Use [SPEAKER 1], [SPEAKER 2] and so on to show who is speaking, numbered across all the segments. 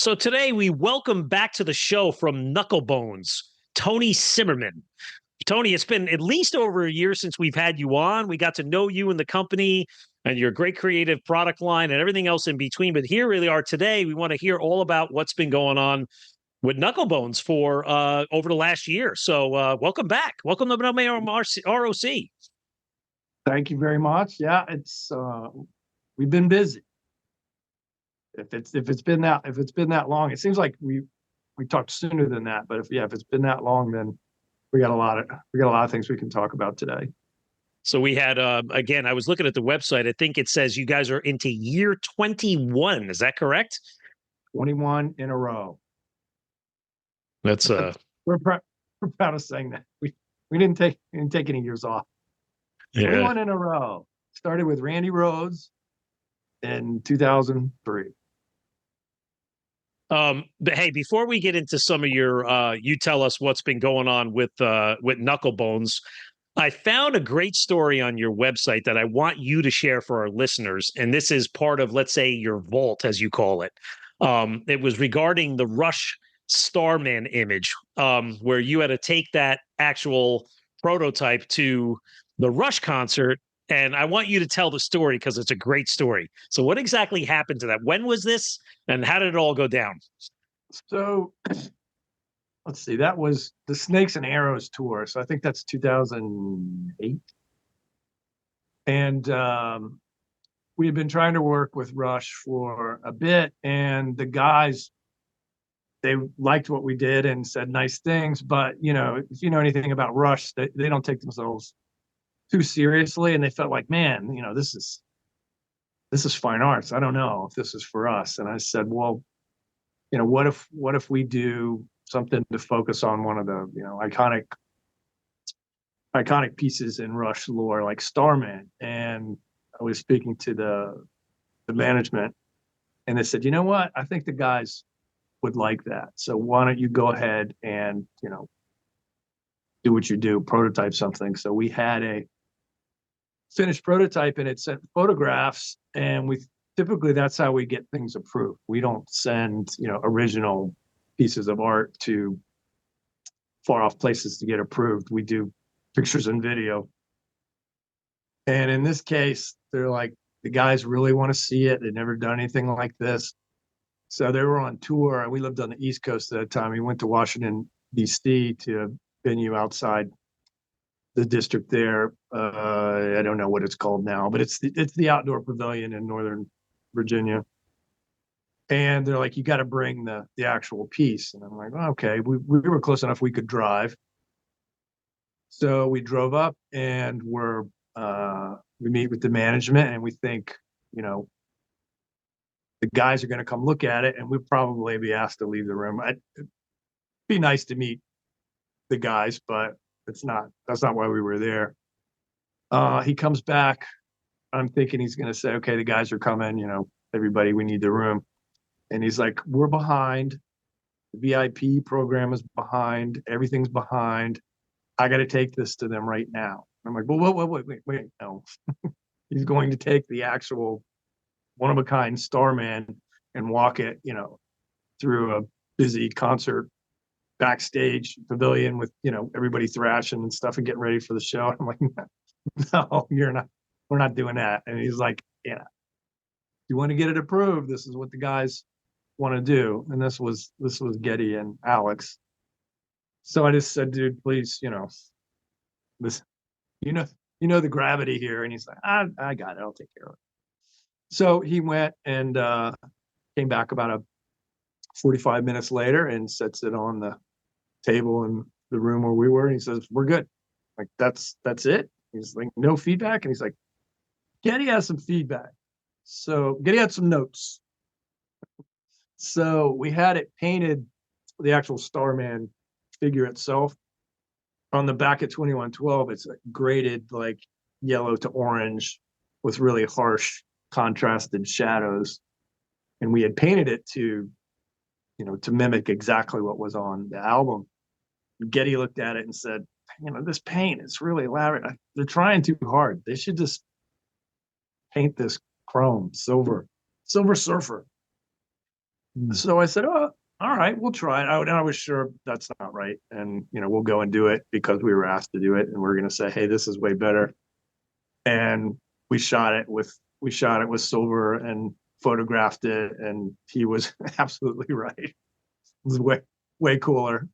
[SPEAKER 1] So today we welcome back to the show from Knucklebonz, Tony Simerman. Tony, it's been at least over a year since we've had you on. We got to know you and the company and your great creative product line and everything else in between. But here we are today. We want to hear all about what's been going on with Knucklebonz for over the last year. So welcome back. Welcome to Metal Mayhem ROC.
[SPEAKER 2] Thank you very much. Yeah, it's we've been busy. If it's been that long, it seems like we talked sooner than that. But if it's been that long, then we got a lot of things we can talk about today.
[SPEAKER 1] So we had again, I was looking at the website. I think it says you guys are into year 21. Is that correct?
[SPEAKER 2] 21 in a row.
[SPEAKER 1] That's
[SPEAKER 2] we're proud of saying that. We didn't take any years off.
[SPEAKER 1] Yeah.
[SPEAKER 2] 21 in a row. Started with Randy Rhodes in 2003.
[SPEAKER 1] But hey, before we get into some of your, you tell us what's been going on with Knucklebonz. I found a great story on your website that I want you to share for our listeners, and this is part of, let's say, your vault, as you call it. It was regarding the Rush Starman image, where you had to take that actual prototype to the Rush concert. And I want you to tell the story because it's a great story. So what exactly happened to that? When was this and how did it all go down?
[SPEAKER 2] So let's see, that was the Snakes and Arrows tour. So I think that's 2008. And we had been trying to work with Rush for a bit, and the guys, they liked what we did and said nice things. But, you know, if you know anything about Rush, they don't take themselves too seriously, and they felt like, man, you know, this is fine arts. I don't know if this is for us. And I said, well, you know, what if we do something to focus on one of the, you know, iconic pieces in Rush lore, like Starman. And I was speaking to the management, and they said, you know what, I think the guys would like that. So why don't you go ahead and, you know, do what you do, prototype something. So we had a finished prototype, and it sent photographs, and typically that's how we get things approved. We don't send, you know, original pieces of art to far off places to get approved. We do pictures and video. And in this case, they're like, the guys really want to see it. They've never done anything like this. So they were on tour. We lived on the East Coast at that time. We went to Washington, D.C. to a venue outside the district there. I don't know what it's called now, but it's the outdoor pavilion in Northern Virginia. And they're like, you got to bring the actual piece. And I'm like, oh, okay. We were close enough we could drive. So we drove up, and we meet with the management, and we think, you know, the guys are going to come look at it, and we'd probably be asked to leave the room. It'd be nice to meet the guys, but that's not why we were there. He comes back. I'm thinking he's going to say, okay, the guys are coming, you know, everybody, we need the room. And he's like, we're behind. The VIP program is behind. Everything's behind. I got to take this to them right now. I'm like, well, wait, no. He's going to take the actual one-of-a-kind Starman and walk it, you know, through a busy concert backstage pavilion with, you know, everybody thrashing and stuff and getting ready for the show. I'm like, no, you're not. We're not doing that. And he's like, yeah, you want to get it approved, this is what the guys want to do. And this was Geddy and Alex. So I just said, dude, please, you know, this, you know the gravity here. And he's like, I got it. I'll take care of it. So he went and came back about 45 minutes later and sets it on the table in the room where we were. And he says, we're good. Like, that's it. He's like, no feedback. And he's like, Geddy has some feedback. So Geddy had some notes. So we had it painted, the actual Starman figure itself. On the back of 2112, it's like graded like yellow to orange with really harsh contrasted shadows. And we had painted it to, you know, to mimic exactly what was on the album. Geddy looked at it and said, you know, this paint is really elaborate. They're trying too hard. They should just paint this chrome, silver surfer. So I said, "Oh, all right, we'll try it." I was sure that's not right, and we'll go and do it because we were asked to do it, and we're going to say, "Hey, this is way better." And we shot it with silver and photographed it, and he was absolutely right. It was way cooler.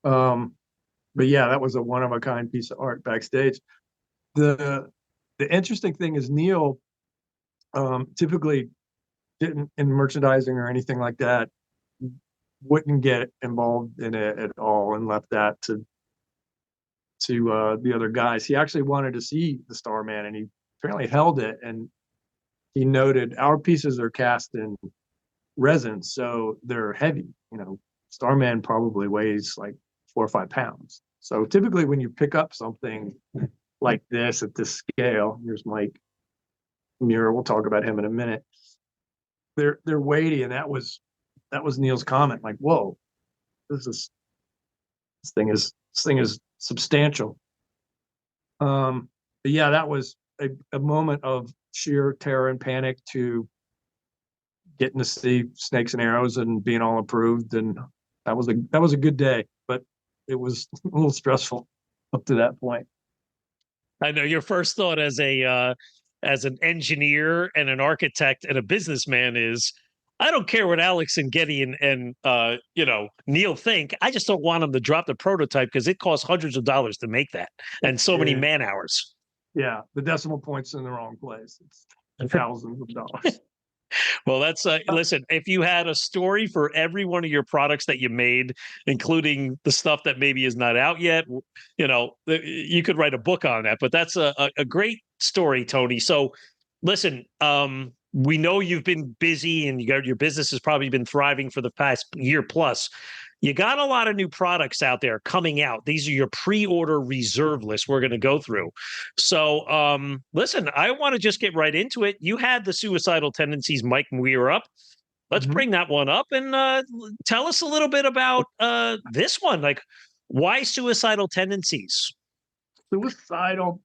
[SPEAKER 2] But yeah, that was a one of a kind piece of art backstage. The the interesting thing is Neil typically didn't in merchandising or anything like that, wouldn't get involved in it at all and left that to the other guys. He actually wanted to see the Starman, and he apparently held it, and he noted our pieces are cast in resin, so they're heavy. Starman probably weighs like 4 or 5 pounds. So typically when you pick up something like this at this scale, here's Mike Muir, we'll talk about him in a minute. They're weighty, and that was Neil's comment, like, whoa, this thing is substantial. But yeah, that was a moment of sheer terror and panic to getting to see Snakes and Arrows and being all approved, and that was a good day, but it was a little stressful up to that point.
[SPEAKER 1] I know your first thought as an engineer and an architect and a businessman is, I don't care what Alex and Geddy and Neil think. I just don't want them to drop the prototype because it costs hundreds of dollars to make that and so many man hours.
[SPEAKER 2] Yeah, the decimal point's in the wrong place. It's thousands of dollars.
[SPEAKER 1] Well, that's listen, if you had a story for every one of your products that you made, including the stuff that maybe is not out yet, you could write a book on that. But that's a great story, Tony. So listen, we know you've been busy and your business has probably been thriving for the past year plus. You got a lot of new products out there coming out. These are your pre-order reserve list we're going to go through. So, listen, I want to just get right into it. You had the Suicidal Tendencies Mike Muir up. Let's bring that one up and tell us a little bit about this one. Like, why Suicidal Tendencies?
[SPEAKER 2] Suicidal.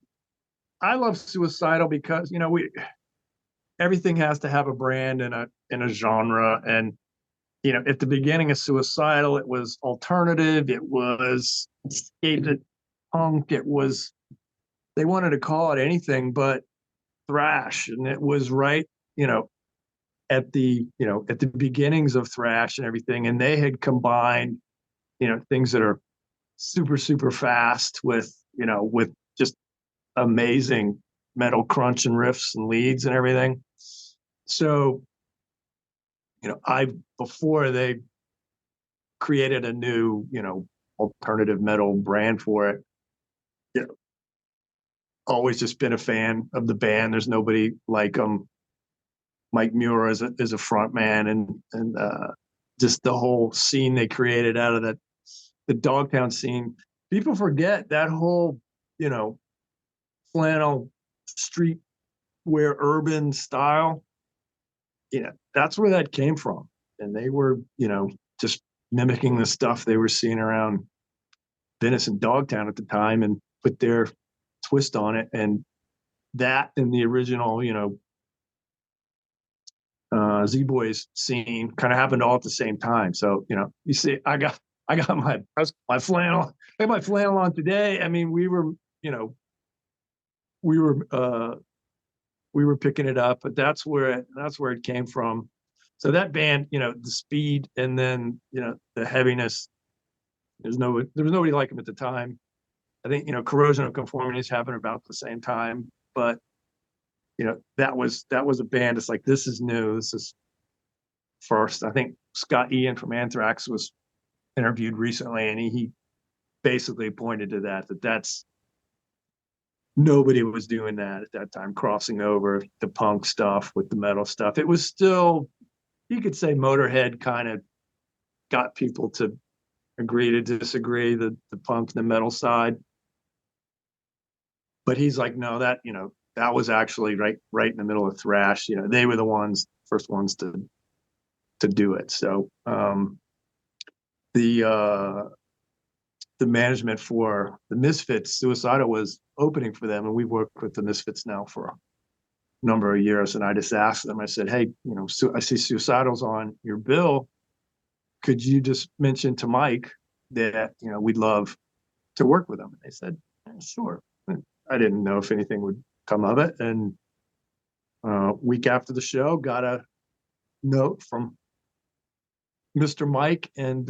[SPEAKER 2] I love Suicidal because everything has to have a brand and a genre. And at the beginning of Suicidal, it was alternative, it was skated punk, they wanted to call it anything but thrash, and it was right at the beginnings of thrash and everything, and they had combined things that are super fast with just amazing metal crunch and riffs and leads and everything. So I before they created a new alternative metal brand for it, always just been a fan of the band. There's nobody like them. Mike Muir is a front man, and just the whole scene they created out of the Dogtown scene. People forget that whole flannel street wear urban style. That's where that came from, and they were just mimicking the stuff they were seeing around Venice and Dogtown at the time, and put their twist on it. And that and the original Z-Boys scene kind of happened all at the same time. So you see, I got my flannel. I got my flannel on today. I mean, we were picking it up, but that's where it came from. So that band, the speed and then the heaviness. There was nobody like them at the time. I think Corrosion of Conformities happened about the same time, but that was a band. It's like, this is new. This is first. I think Scott Ian from Anthrax was interviewed recently, and he basically pointed to that's nobody was doing that at that time, crossing over the punk stuff with the metal stuff. It was still, you could say, Motorhead kind of got people to agree to disagree, the punk and the metal side. But he's like, no, that was actually right in the middle of thrash. They were the first ones to do it. So the management for the Misfits, Suicidal, was opening for them, and we've worked with the Misfits now for number of years, and I just asked them. I said, "Hey, I see Suicidal's on your bill. Could you just mention to Mike that we'd love to work with them?" And they said, "Yeah, sure." I didn't know if anything would come of it, and week after the show, got a note from Mr. Mike, and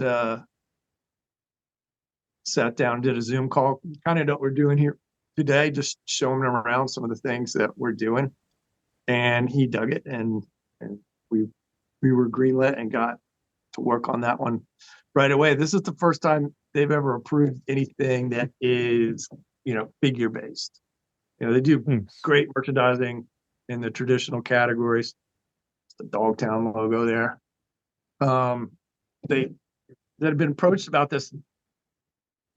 [SPEAKER 2] sat down, did a Zoom call, kind of what we're doing here today, just showing them around some of the things that we're doing. And he dug it, and we were greenlit and got to work on that one right away. This is the first time they've ever approved anything that is, figure based. They do great merchandising in the traditional categories. It's the Dogtown logo there. They had been approached about this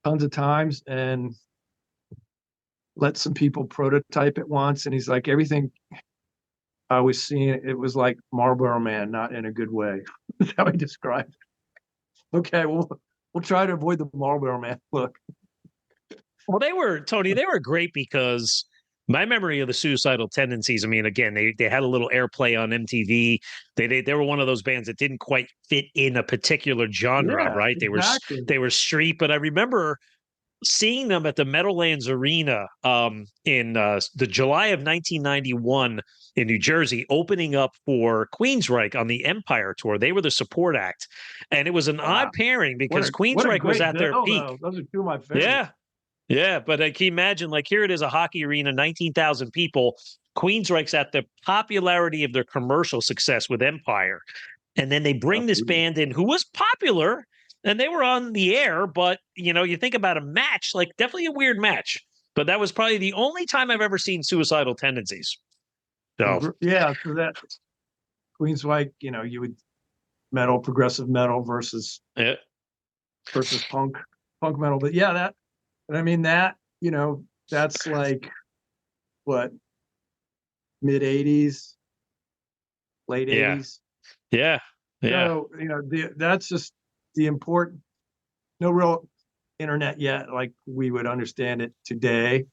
[SPEAKER 2] tons of times and let some people prototype it once. And he's like, everything I was seeing, it was like Marlboro Man, not in a good way. That's how he described it. Okay, we'll try to avoid the Marlboro Man look.
[SPEAKER 1] Well, Tony, they were great because my memory of the Suicidal Tendencies, I mean, again, they had a little airplay on MTV. They were one of those bands that didn't quite fit in a particular genre, right?
[SPEAKER 2] Exactly.
[SPEAKER 1] They were street, but I remember seeing them at the Meadowlands Arena in the July of 1991 in New Jersey, opening up for Queensryche on the Empire tour. They were the support act, and it was an odd pairing because Queensryche was at their peak.
[SPEAKER 2] Though. Those are two of my favorites.
[SPEAKER 1] Yeah, but can you imagine? Like, here it is, a hockey arena, 19,000 people. Queensryche's at the popularity of their commercial success with Empire, and then they bring this band in who was popular. And they were on the air, but, you think about a match, like definitely a weird match. But that was probably the only time I've ever seen Suicidal Tendencies. So,
[SPEAKER 2] yeah, so that Queensryche, you would progressive metal versus punk metal. But yeah, that's like what, mid 80s, late 80s.
[SPEAKER 1] Yeah.
[SPEAKER 2] So, that's just the important, no real internet yet, like we would understand it today.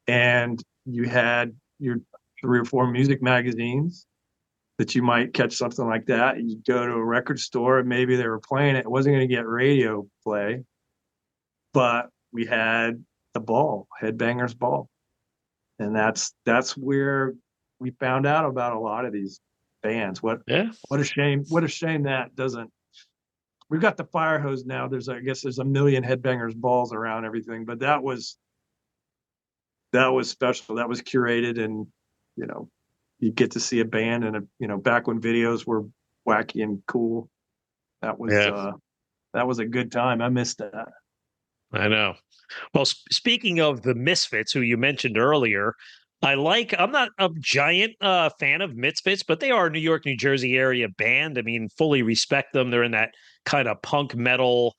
[SPEAKER 2] And you had your 3 or 4 music magazines that you might catch something like that. And you'd go to a record store and maybe they were playing it. It wasn't going to get radio play, but we had the Ball, Headbangers Ball. And that's where we found out about a lot of these bands. What a shame. What a shame that doesn't. We've got the fire hose now. I guess there's a million Headbangers Balls around everything, but that was special. That was curated, and you get to see a band, and back when videos were wacky and cool, that was a good time. I missed that.
[SPEAKER 1] I know. Well, speaking of the Misfits, who you mentioned earlier, I'm not a giant fan of Misfits, but they are a New York, New Jersey area band. I mean, fully respect them. They're in that kind of punk metal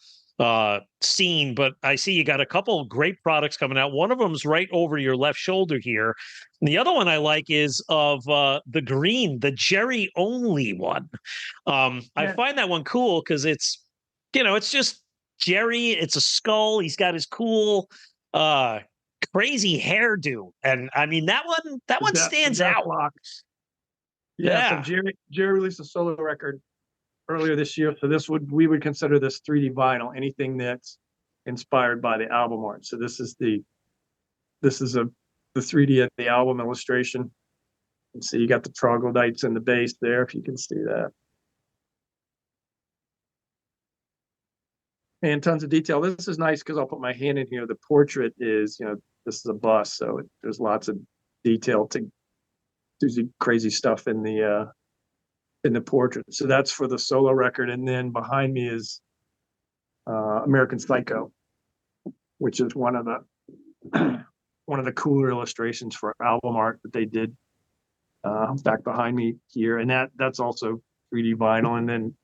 [SPEAKER 1] scene, but I see you got a couple of great products coming out. One of them's right over your left shoulder here. And the other one I like is of the green, the Jerry only one. I find that one cool because it's just Jerry. It's a skull. He's got his cool crazy hairdo, and I mean that one stands out.
[SPEAKER 2] So Jerry released a solo record earlier this year, so we would consider this 3D vinyl, anything that's inspired by the album art. So this is the 3D of the album illustration. And so you got the troglodytes in the base there, if you can see that, and tons of detail. This is nice because I'll put my hand in here. The portrait is, this is a bust, so there's lots of detail to do some crazy stuff in the portrait. So that's for the solo record, and then behind me is American Psycho, which is one of the cooler illustrations for album art that they did. Back behind me here, and that's also 3D vinyl. And then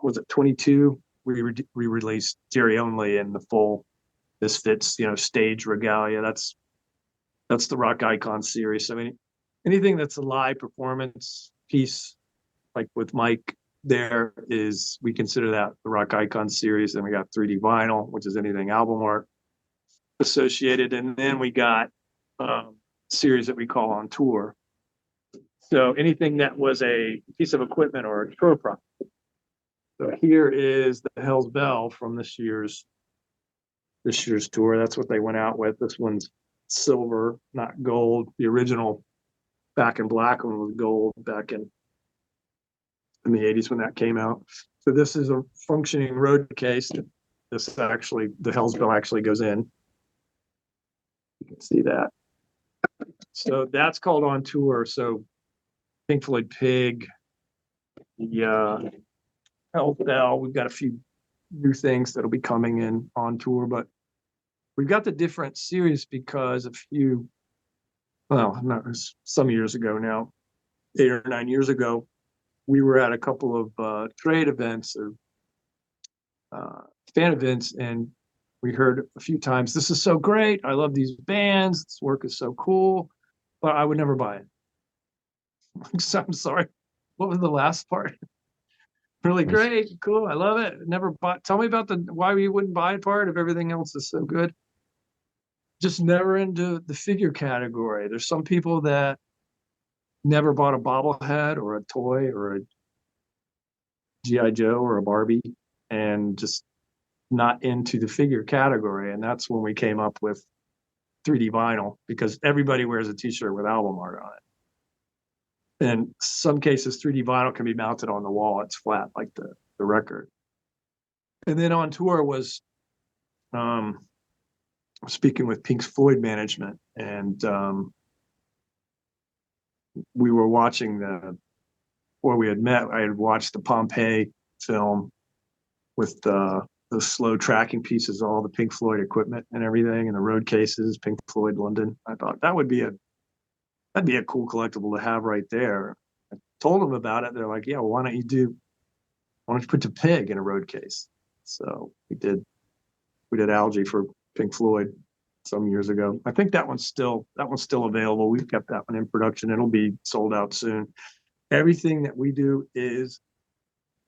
[SPEAKER 2] was it 22? We released Jerry Only in the full Misfits, stage regalia. That's the Rock Icon series. So anything that's a live performance piece, like with Mike, we consider that the Rock Icon series. Then we got 3D vinyl, which is anything album art associated, and then we got series that we call On Tour. So anything that was a piece of equipment or a tour prop. So here is the Hell's Bell from this year's tour. That's what they went out with. This one's silver, not gold. The original Back in Black one was gold back in the 80s when that came out. So this is a functioning road case. This actually, the Hell's Bell actually goes in. You can see that. So that's called On Tour. So Pink Floyd Pig, the Hell's Bell. We've got a few new things that'll be coming in On Tour, but we've got the different series because some years ago now, 8 or 9 years ago, we were at a couple of trade events or fan events, and we heard a few times, "This is so great. I love these bands. This work is so cool, but I would never buy it." So I'm sorry. What was the last part? Really great, cool. I love it. Never bought. Tell me about the why you wouldn't buy it part if everything else is so good. Just never into the figure category. There's some people that never bought a bobblehead or a toy or a G.I. Joe or a Barbie and just not into the figure category. And that's when we came up with 3D vinyl, because everybody wears a t-shirt with album art on it. In some cases, 3D vinyl can be mounted on the wall. It's flat like the record. And then On Tour was speaking with Pink Floyd management, and we were watching before we had met, I had watched the Pompeii film with the slow tracking pieces, all the Pink Floyd equipment and everything, and the road cases, Pink Floyd London. I thought that'd be a cool collectible to have right there. I told them about it. They're like, "Yeah, well, why don't you put the Pig in a road case?" So we did Algae for Pink Floyd some years ago. I think that one's still available. We've kept that one in production. It'll be sold out soon. Everything that we do is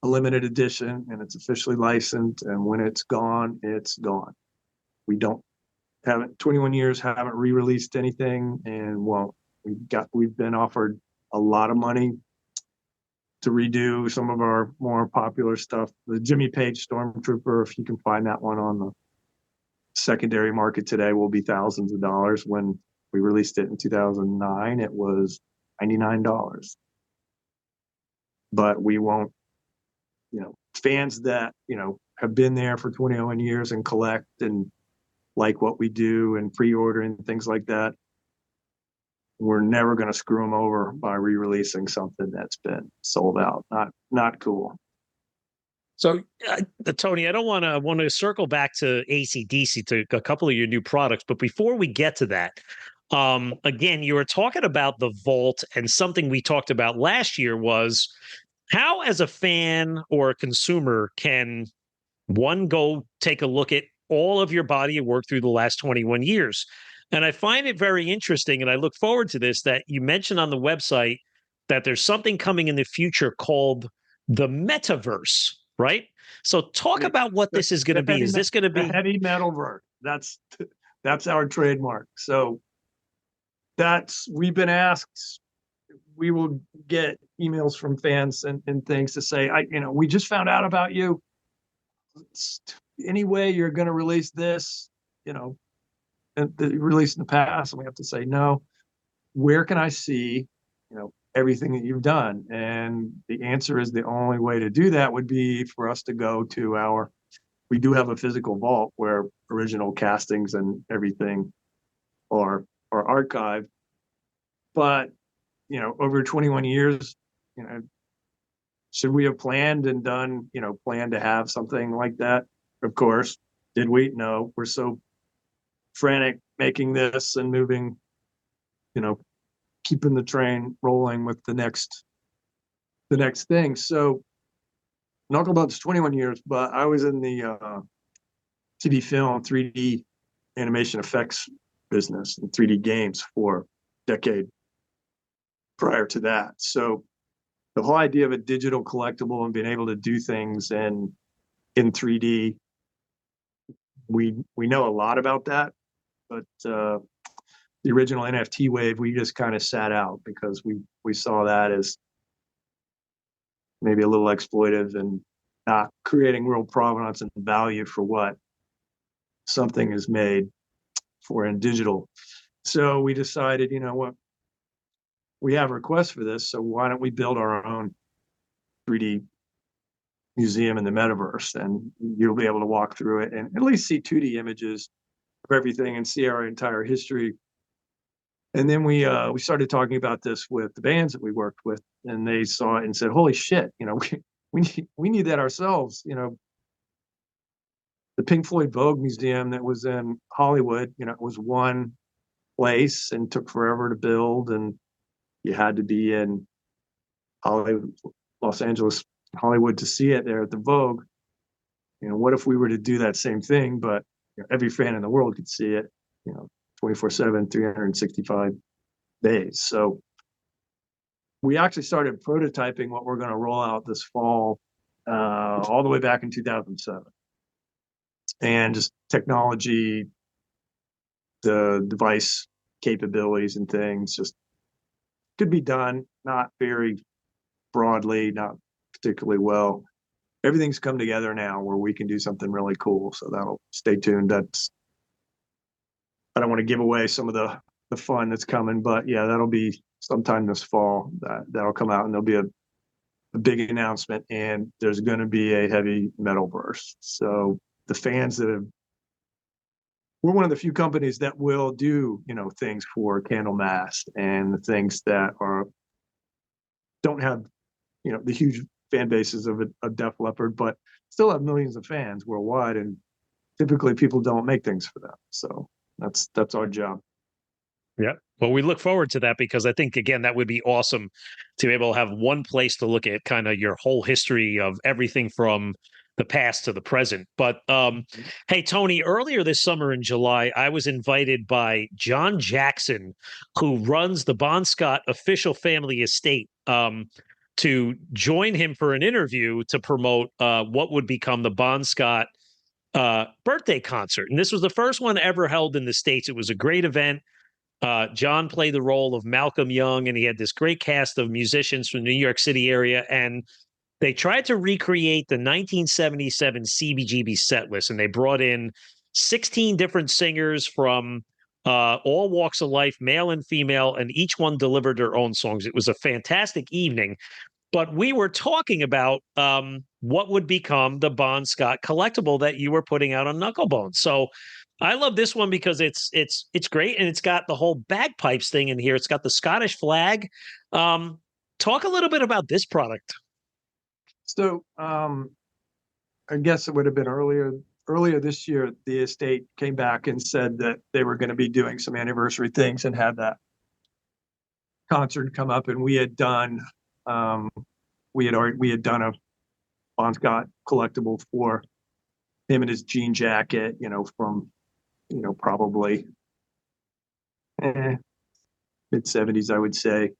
[SPEAKER 2] a limited edition, and it's officially licensed. And when it's gone, it's gone. We haven't 21 years, haven't re-released anything, and won't. We've been offered a lot of money to redo some of our more popular stuff. The Jimmy Page Stormtrooper, if you can find that one on the secondary market today, will be thousands of dollars. When we released it in 2009, it was $99. But we won't, fans that, have been there for 21 years and collect and like what we do and pre-order and things like that, we're never going to screw them over by re-releasing something that's been sold out. Not cool.
[SPEAKER 1] So, Tony, I want to circle back to AC/DC, to a couple of your new products. But before we get to that, again, you were talking about the vault, and something we talked about last year was how, as a fan or a consumer, can one go take a look at all of your body of work through the last 21 years. And I find it very interesting, and I look forward to this, that you mentioned on the website that there's something coming in the future called the Metaverse, right? So talk about what this is going to be. Is this going to be
[SPEAKER 2] heavy metal verse? That's our trademark. So we've been asked, we will get emails from fans and things to say, we just found out about you. Any way you're going to release this, and the release in the past, and we have to say no. Where can I see, everything that you've done? And the answer is the only way to do that would be for us to go to we do have a physical vault where original castings and everything are archived. But, over 21 years, should we have planned and done, planned to have something like that? Of course. Did we? No. We're so frantic making this and moving, keeping the train rolling with the next thing. So Knucklebonz 21 years, but I was in the TV film 3D animation effects business and 3D games for a decade prior to that. So the whole idea of a digital collectible and being able to do things in 3D, we know a lot about that, but the original NFT wave, we just kind of sat out because we saw that as maybe a little exploitive and not creating real provenance and value for what something is made for in digital. So we decided, you know what, we have requests for this, so why don't we build our own 3D museum in the metaverse, and you'll be able to walk through it and at least see 2D images of everything and see our entire history. And then we started talking about this with the bands that we worked with, and they saw it and said, "Holy shit! You know, we need that ourselves." You know, the Pink Floyd Vogue Museum that was in Hollywood, you know, it was one place and took forever to build, and you had to be in Hollywood, Los Angeles, Hollywood to see it there at the Vogue. You know, what if we were to do that same thing, but you know, every fan in the world could see it, you know, 24/7, 365 days. So we actually started prototyping what we're going to roll out this fall, all the way back in 2007. And just technology, the device capabilities and things just could be done, not very broadly, not particularly well. Everything's come together now where we can do something really cool. So that'll stay tuned. I don't want to give away some of the fun that's coming, but yeah, that'll be sometime this fall. That'll come out, and there'll be a big announcement, and there's going to be a heavy metal verse. So the fans that have, we're one of the few companies that will do, you know, things for Candlemass and the things that don't have, you know, the huge fan bases of Def Leppard, but still have millions of fans worldwide. And typically people don't make things for them. So that's our job.
[SPEAKER 1] Yeah. Well, we look forward to that because I think, again, that would be awesome to be able to have one place to look at kind of your whole history of everything from the past to the present. But hey, Tony, earlier this summer in July, I was invited by John Jackson, who runs the Bon Scott official family estate, to join him for an interview to promote what would become the Bon Scott birthday concert. And this was the first one ever held in the States. It was a great event. John played the role of Malcolm Young, and he had this great cast of musicians from the New York City area. And they tried to recreate the 1977 CBGB set list, and they brought in 16 different singers from all walks of life, male and female, and each one delivered their own songs. It was a fantastic evening. But we were talking about what would become the Bon Scott collectible that you were putting out on Knucklebonz. So I love this one because it's great, and it's got the whole bagpipes thing in here. It's got the Scottish flag. Talk a little bit about this product.
[SPEAKER 2] So I guess it would have been earlier this year, the estate came back and said that they were going to be doing some anniversary things and had that concert come up, and we had done a Bon Scott collectible for him and his jean jacket, you know, from, you know, probably mid-70s, I would say.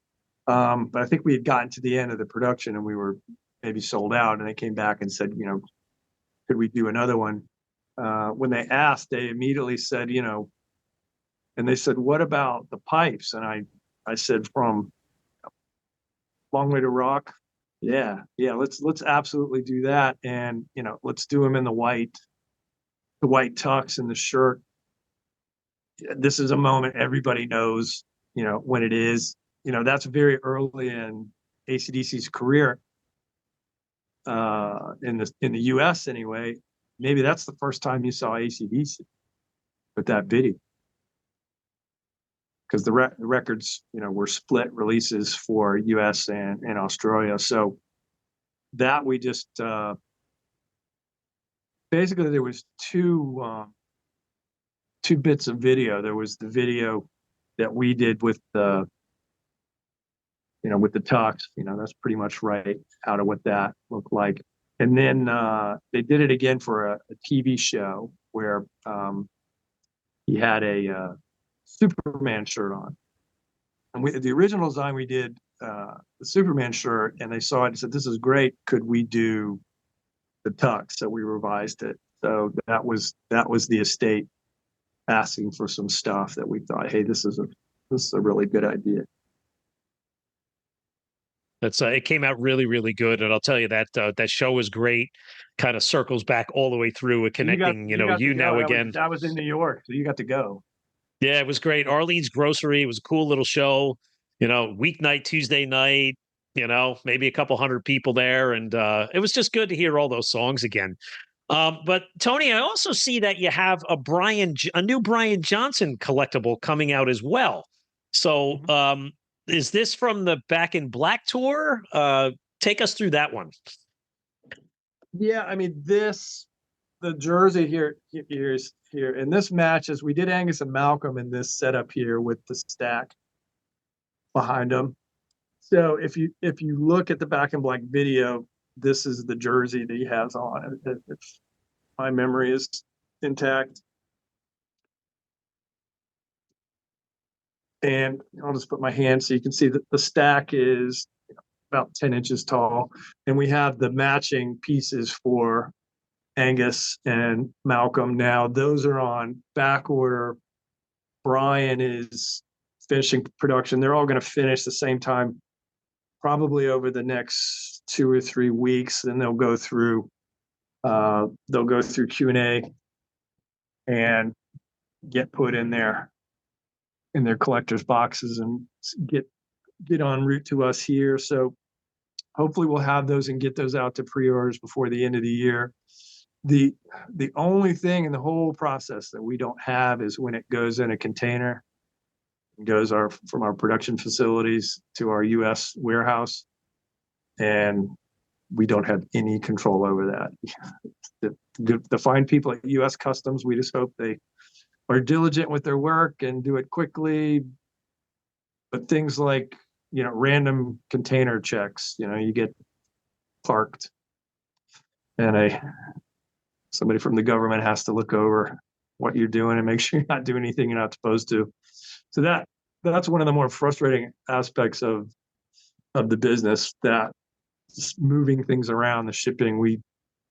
[SPEAKER 2] But I think we had gotten to the end of the production and we were maybe sold out, and they came back and said, you know, could we do another one? When they asked, they immediately said, you know, and they said, what about the pipes? And I said, from Long Way to Rock. Yeah, let's absolutely do that. And, you know, let's do them in the white tux and the shirt. This is a moment everybody knows, you know, when it is. You know, that's very early in AC/DC's career, in the US anyway. Maybe that's the first time you saw AC/DC with that video, because the records, you know, were split releases for US and Australia. So that we just basically there was two bits of video. There was the video that we did with the, you know, with the tux, you know, that's pretty much right out of what that looked like. And then they did it again for a TV show where he had a Superman shirt on. And the original design we did, the Superman shirt, and they saw it and said, this is great. Could we do the tux? So we revised it. So that was the estate asking for some stuff that we thought, hey, this is a really good idea.
[SPEAKER 1] That's it came out really, really good, and I'll tell you that that show was great. Kind of circles back all the way through with connecting, you now again.
[SPEAKER 2] That was in New York, so you got to go.
[SPEAKER 1] Yeah, it was great. Arlene's Grocery, it was a cool little show. Weeknight, Tuesday night. Maybe a couple hundred people there, and it was just good to hear all those songs again. But Tony, I also see that you have a new Brian Johnson collectible coming out as well. So, is this from the Back in Black tour? Take us through that one.
[SPEAKER 2] Yeah, I mean, the jersey here and this matches. We did Angus and Malcolm in this setup here with the stack behind them. So if you look at the Back in Black video, this is the jersey that he has on. If my memory is intact. And I'll just put my hand so you can see that the stack is about 10 inches tall. And we have the matching pieces for Angus and Malcolm. Now, those are on back order. Brian is finishing production. They're all going to finish the same time, probably over the next 2 or 3 weeks. Then they'll go through Q&A and get put in their collector's boxes and get en route to us here. So hopefully we'll have those and get those out to pre-orders before the end of the year. The only thing in the whole process that we don't have is when it goes in a container. It goes from our production facilities to our U.S. warehouse, and we don't have any control over that. The fine people at U.S. Customs, we just hope they are diligent with their work and do it quickly. But things like, random container checks, you get parked and somebody from the government has to look over what you're doing and make sure you're not doing anything you're not supposed to. So that's one of the more frustrating aspects of the business, that just moving things around, the shipping.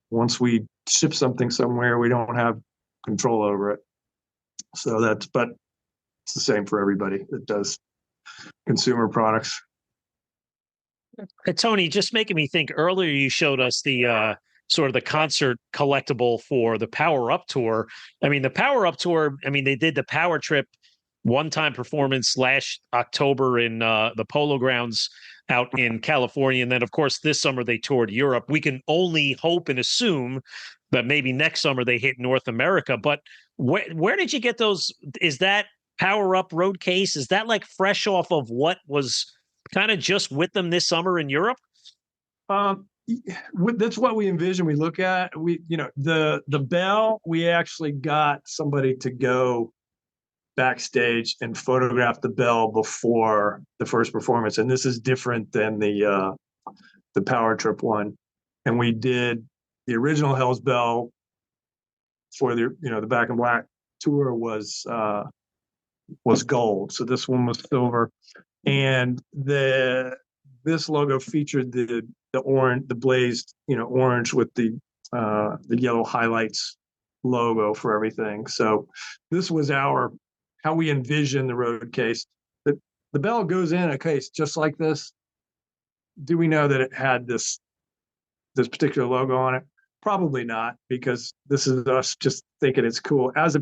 [SPEAKER 2] Once we ship something somewhere, we don't have control over it. So but it's the same for everybody that does consumer products.
[SPEAKER 1] Hey, Tony, just making me think, earlier you showed us the sort of the concert collectible for the Power Up tour. I mean, the Power Up tour, they did the Power Trip one-time performance last October in the Polo Grounds out in California. And then, of course, this summer they toured Europe. We can only hope and assume that maybe next summer they hit North America. But where did you get those? Is that Power Up road case? Is that like fresh off of what was kind of just with them this summer in Europe?
[SPEAKER 2] That's what we envision. We look at the bell. We actually got somebody to go backstage and photograph the bell before the first performance, and this is different than the Power Trip one. And we did the original Hell's Bell for the Back in Black tour was gold. So this one was silver, and this logo featured the orange, the blazed orange with the yellow highlights logo for everything. So this was how we envision the road case. The bell goes in a case just like this. Do we know that it had this particular logo on it? Probably not, because this is us just thinking it's cool. As a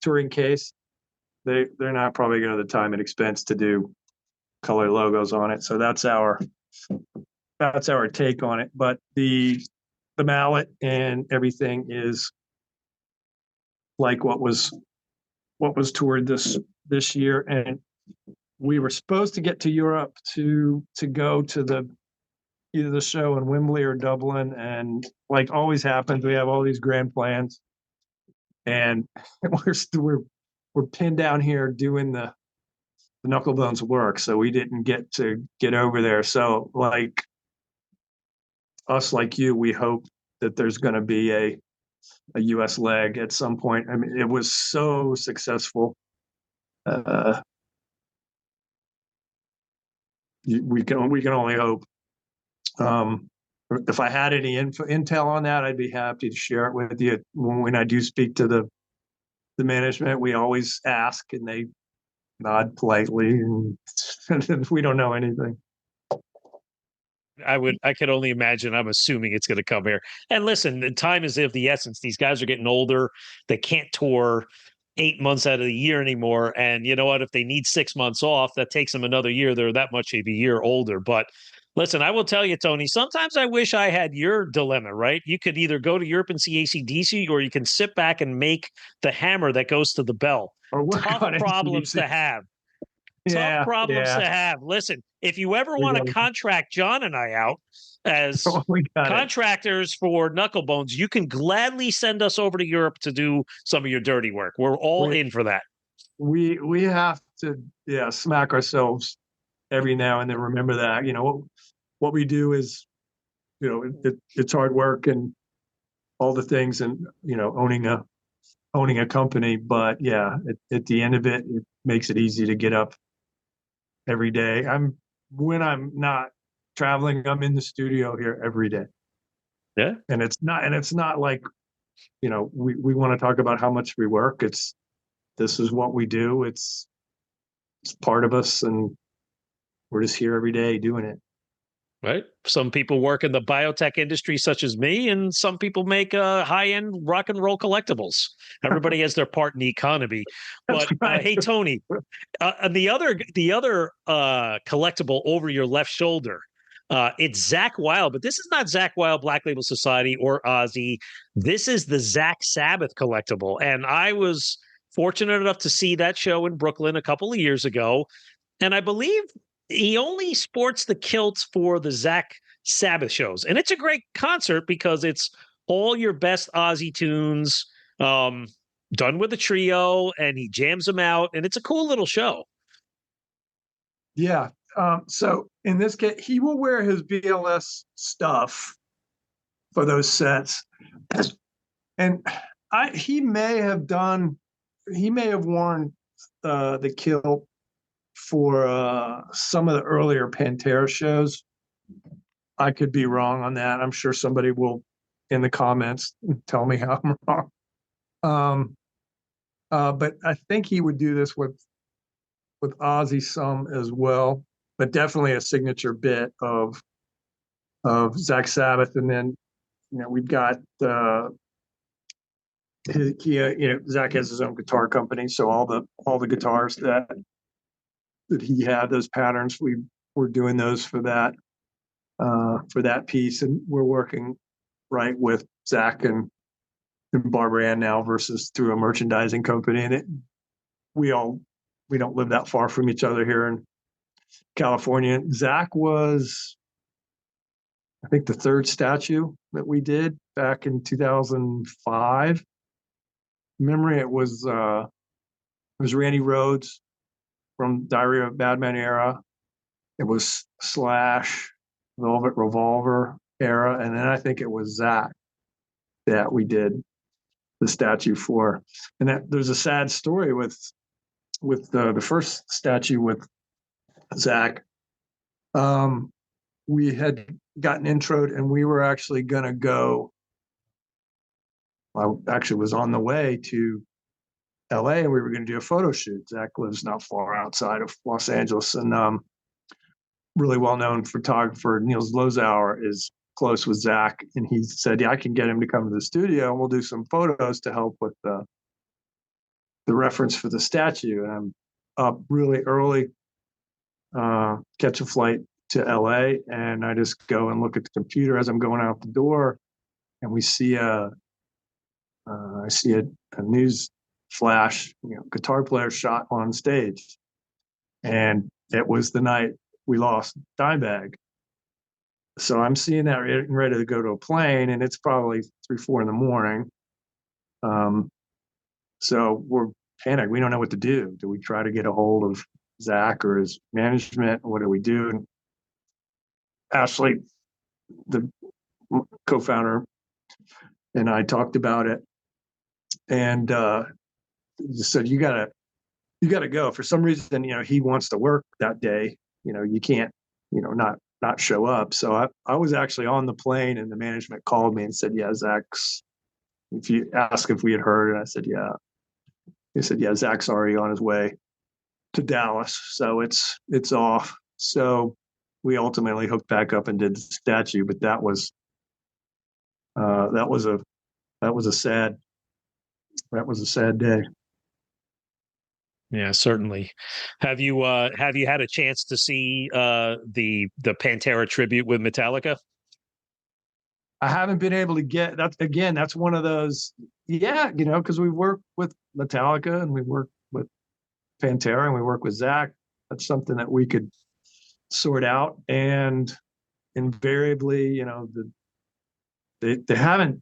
[SPEAKER 2] touring case, they're not probably going to the time and expense to do color logos on it. So that's our take on it. But the mallet and everything is like what was toured this year. And we were supposed to get to Europe to go to either the show in Wembley or Dublin, and like always happens, we have all these grand plans, and we're pinned down here doing the Knucklebonz work, so we didn't get over there. So like us, like you, we hope that there's going to be a U.S. leg at some point. I mean, it was so successful. We can only hope. If I had any intel on that, I'd be happy to share it with you when I do speak to the the management, we always ask and they nod politely, and we don't know anything.
[SPEAKER 1] I could only imagine. I'm assuming it's going to come here. And listen, the time is of the essence. These guys are getting older. They can't tour 8 months out of the year anymore. And you know what? If they need 6 months off, that takes them another year. They're that much of a year older. But listen, I will tell you, Tony, sometimes I wish I had your dilemma, right? You could either go to Europe and see AC/DC, or you can sit back and make the hammer that goes to the bell.
[SPEAKER 2] Or work
[SPEAKER 1] Tough
[SPEAKER 2] on
[SPEAKER 1] problems
[SPEAKER 2] AC/DC.
[SPEAKER 1] to have. Tough
[SPEAKER 2] Yeah,
[SPEAKER 1] problems
[SPEAKER 2] yeah.
[SPEAKER 1] to have. Listen, if you ever
[SPEAKER 2] We
[SPEAKER 1] want to
[SPEAKER 2] got it.
[SPEAKER 1] contract John and I out as
[SPEAKER 2] We got it.
[SPEAKER 1] contractors for Knucklebonz, you can gladly send us over to Europe to do some of your dirty work. We're all in for that.
[SPEAKER 2] We have to, yeah, smack ourselves every now and then. Remember that, what we do is, it's hard work and all the things, and owning a company. But yeah, at the end of it, it makes it easy to get up every day. When I'm not traveling, I'm in the studio here every day.
[SPEAKER 1] Yeah.
[SPEAKER 2] And it's not like, we want to talk about how much we work. This is what we do. It's part of us, and we're just here every day doing it.
[SPEAKER 1] Right. Some people work in the biotech industry, such as me, and some people make high-end rock and roll collectibles. Everybody has their part in the economy. But
[SPEAKER 2] right.
[SPEAKER 1] Hey, Tony, and the other collectible over your left shoulder, it's Zakk Wylde, but this is not Zakk Wylde Black Label Society or Ozzy. This is the Zakk Sabbath collectible, and I was fortunate enough to see that show in Brooklyn a couple of years ago, and I believe he only sports the kilts for the Zakk Sabbath shows. And it's a great concert because it's all your best Ozzy tunes done with a trio, and he jams them out, and it's a cool little show.
[SPEAKER 2] Yeah. So in this case, he will wear his BLS stuff for those sets. And he may have worn the kilt for some of the earlier Pantera shows. I could be wrong on that. I'm sure somebody will in the comments tell me how I'm wrong. But I think he would do this with Ozzy some as well, but definitely a signature bit of Zakk Sabbath. And then we've got Zakk has his own guitar company, so all the guitars that he had, those patterns, we were doing those for that piece, and we're working right with Zakk and Barbara Ann now versus through a merchandising company. And we don't live that far from each other here in California. Zakk was, I think, the third statue that we did back in 2005. Memory, it was Randy Rhodes from Diary of a Madman era. It was Slash, Velvet Revolver era, and then I think it was Zakk that we did the statue for. And that there's a sad story with the first statue with Zakk. We had gotten introed, and we were actually going to go. I actually was on the way to LA, and we were going to do a photo shoot. Zakk lives not far outside of Los Angeles, and really well-known photographer Niels Lozauer is close with Zakk, and he said, "Yeah, I can get him to come to the studio, and we'll do some photos to help with the reference for the statue." And I'm up really early, catch a flight to LA, and I just go and look at the computer as I'm going out the door, and I see a news flash, guitar player shot on stage, and it was the night we lost Dimebag. So I'm seeing that ready to go to a plane, and it's probably 3-4 in the morning. So we're panicked. We don't know what to do. Do we try to get a hold of Zakk or his management? What do we do? And Ashley, the co-founder, and I talked about it, and said, "You gotta go." For some reason, he wants to work that day. You can't, not show up. So I was actually on the plane, and the management called me and said, "Yeah, Zakk's." If you ask if we had heard, and I said, "Yeah." He said, yeah, Zakk's already on his way to Dallas, so it's off. So we ultimately hooked back up and did the statue, but that was a sad day.
[SPEAKER 1] Yeah, certainly. Have you had a chance to see the Pantera tribute with Metallica?
[SPEAKER 2] I haven't been able to get that. Again, that's one of those, yeah, because we work with Metallica and we work with Pantera and we work with Zakk. That's something that we could sort out. And invariably, they haven't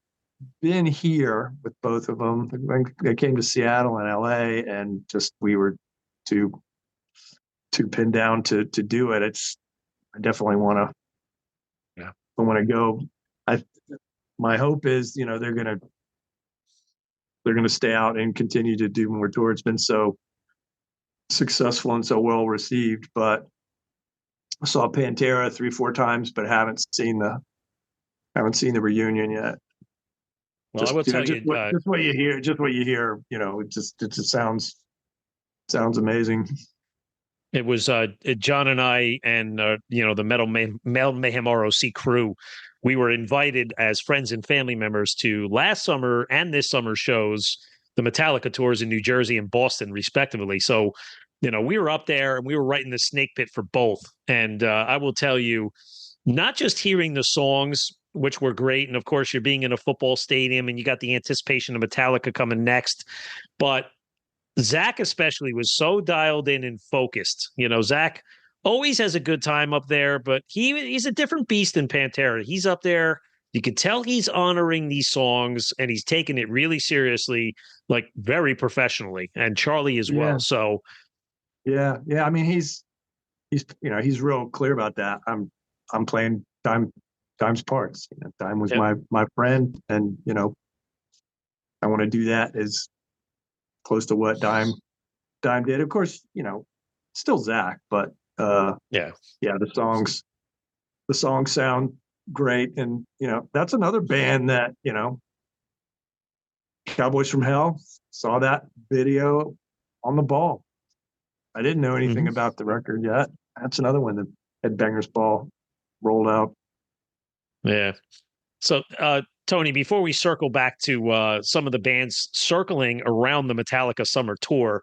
[SPEAKER 2] been here with both of them. They came to Seattle and LA, and just we were too pinned down to do it. I definitely want to. Yeah, I want to go. My hope is, they're gonna stay out and continue to do more tours. It's been so successful and so well received. But I saw Pantera 3-4 times, but haven't seen the reunion yet.
[SPEAKER 1] Well, I will tell you,
[SPEAKER 2] just what you hear, it just sounds amazing.
[SPEAKER 1] It was John and I and the Metal Mayhem ROC crew. We were invited as friends and family members to last summer and this summer shows, the Metallica tours in New Jersey and Boston, respectively. So, we were up there and we were right in the snake pit for both. And I will tell you, not just hearing the songs, which were great, and of course you're being in a football stadium and you got the anticipation of Metallica coming next, but Zakk especially was so dialed in and focused. Zakk always has a good time up there, but he's a different beast than Pantera. He's up there. You can tell he's honoring these songs and he's taking it really seriously, like very professionally. And Charlie as well. So,
[SPEAKER 2] yeah. I mean, he's real clear about that. I'm playing Dime's parts. Dime was my friend, and I want to do that as close to what Dime did. Of course, still Zakk, but the songs sound great. And that's another band that Cowboys from Hell, saw that video on the Ball. I didn't know anything about the record yet. That's another one that Headbangers Ball rolled out.
[SPEAKER 1] Yeah. So Tony, before we circle back to some of the bands circling around the Metallica summer tour,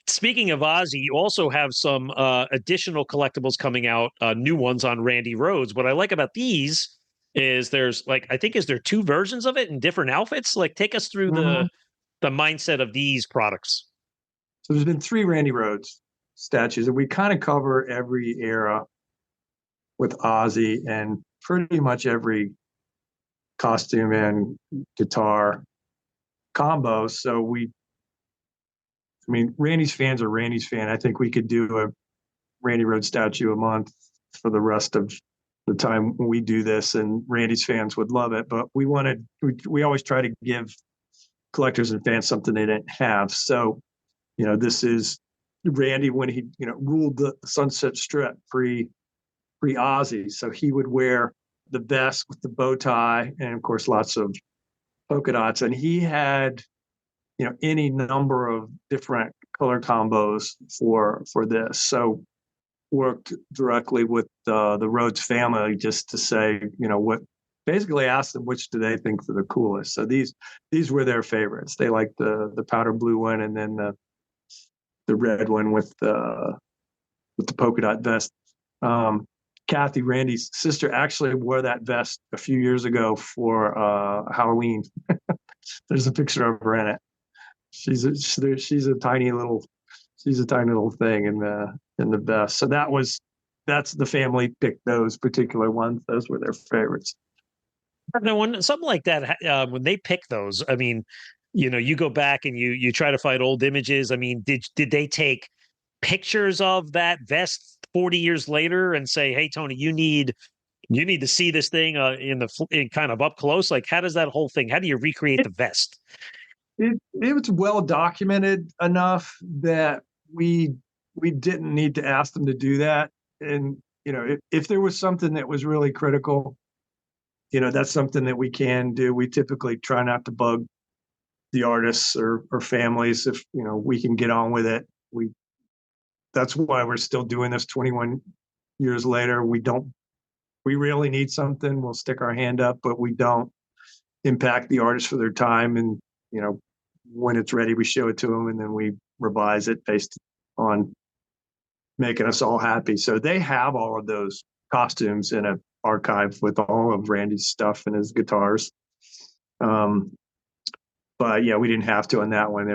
[SPEAKER 1] speaking of Ozzy, you also have some additional collectibles coming out, new ones on Randy Rhodes. What I like about these is there's is there 2 versions of it in different outfits? Take us through the mindset of these products.
[SPEAKER 2] So there's been 3 Randy Rhodes statues, and we kind of cover every era with Ozzy and pretty much every costume and guitar combo. So Randy's fans are Randy's fan. I think we could do a Randy Rhodes statue a month for the rest of the time we do this, and Randy's fans would love it. But we always try to give collectors and fans something they didn't have. So, this is Randy when he, ruled the Sunset Strip pre Ozzy. So he would wear the vest with the bow tie and of course lots of polka dots. And he had, any number of different color combos for this. So worked directly with the Rhodes family just to say, basically asked them which do they think are the coolest. So these were their favorites. They liked the powder blue one and then the red one with the polka dot vest. Kathy, Randy's sister, actually wore that vest a few years ago for Halloween. There's a picture of her in it. She's a tiny little thing in the vest. So that's the family picked those particular ones. Those were their favorites.
[SPEAKER 1] Now, when something like that, when they pick those, you go back and you try to find old images. Did they take pictures of that vest 40 years later and say, "Hey, Tony, you need to see this thing in kind of up close"? How does that whole thing? How do you recreate the vest?
[SPEAKER 2] It was well documented enough that we didn't need to ask them to do that. And if there was something that was really critical, that's something that we can do. We typically try not to bug the artists or families, if we can get on with it. That's why we're still doing this 21 years later. We really need something, we'll stick our hand up, but we don't impact the artist for their time. And when it's ready, we show it to them, and then we revise it based on making us all happy. So they have all of those costumes in an archive with all of Randy's stuff and his guitars. But yeah, we didn't have to on that one.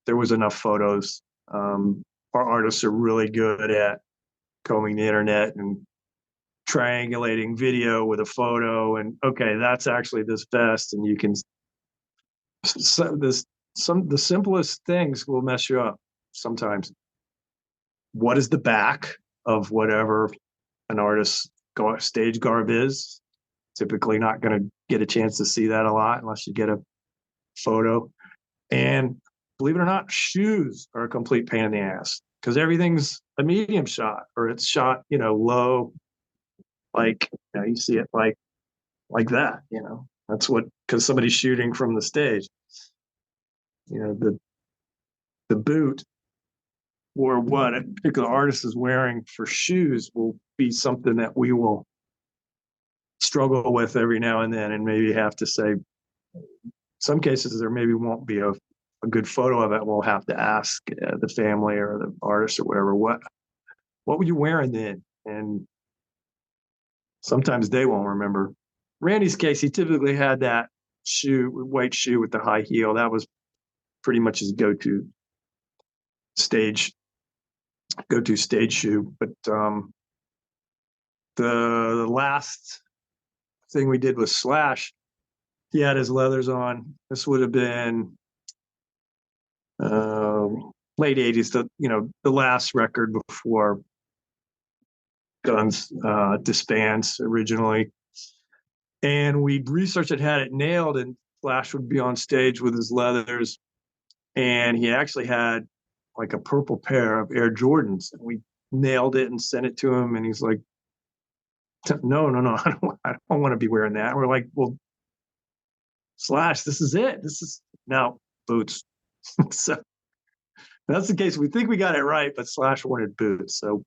[SPEAKER 2] There was enough photos. Our artists are really good at combing the internet and triangulating video with a photo, and okay, that's actually this vest, and you can the simplest things will mess you up sometimes. What is the back of whatever an artist's stage garb is? Typically not going to get a chance to see that a lot unless you get a photo. And believe it or not, shoes are a complete pain in the ass because everything's a medium shot, or it's shot low, like you see it like that. That's what, because somebody's shooting from the stage. The boot, or what a particular artist is wearing for shoes, will be something that we will struggle with every now and then, and maybe have to say, some cases there maybe won't be a good photo of it. We'll have to ask the family or the artist or whatever, what were you wearing then? And sometimes they won't remember. Randy's case, he typically had that white shoe with the high heel. That was pretty much his go-to stage shoe. But the last thing we did was Slash. He had his leathers on. This would have been late 80s, the last record before Guns disbands originally. And we researched it, had it nailed, and Slash would be on stage with his leathers. And he actually had like a purple pair of Air Jordans. And we nailed it and sent it to him. And he's like, no, I don't want to be wearing that. And we're like, well, Slash, this is it. This is now boots. So that's the case. We think we got it right, but Slash wanted boots. So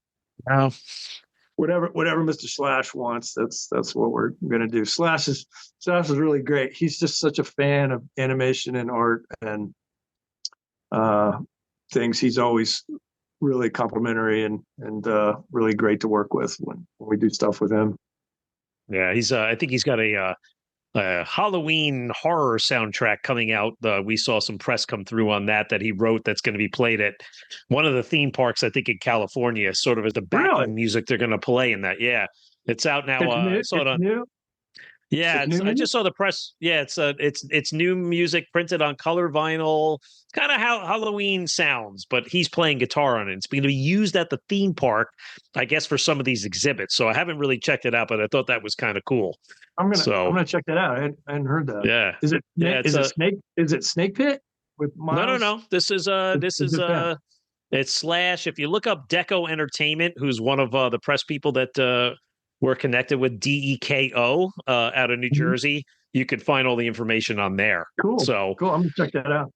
[SPEAKER 2] whatever Mr. Slash wants, that's what we're gonna do. Slash is really great. He's just such a fan of animation and art and things. He's always really complimentary and really great to work with when we do stuff with him.
[SPEAKER 1] Yeah, he's I think he's got a Halloween horror soundtrack coming out. We saw some press come through on that he wrote, that's going to be played at one of the theme parks, I think in California, sort of as the backing music they're going to play in that. Yeah, it's out now. I saw it on.
[SPEAKER 2] New?
[SPEAKER 1] Yeah, I just saw the press. Yeah, it's new music printed on color vinyl. It's kind of how Halloween sounds, but he's playing guitar on it. It's going to be used at the theme park, I guess, for some of these exhibits. So I haven't really checked it out, but I thought that was kind of cool.
[SPEAKER 2] I'm gonna check that out. I hadn't heard that.
[SPEAKER 1] Yeah.
[SPEAKER 2] Is it Snake Pit with Miles?
[SPEAKER 1] No. This is it's Slash. If you look up Deco Entertainment, who's one of the press people that we're connected with, DEKO out of New Jersey, you could find all the information on there.
[SPEAKER 2] Cool.
[SPEAKER 1] So
[SPEAKER 2] cool. I'm gonna check that out.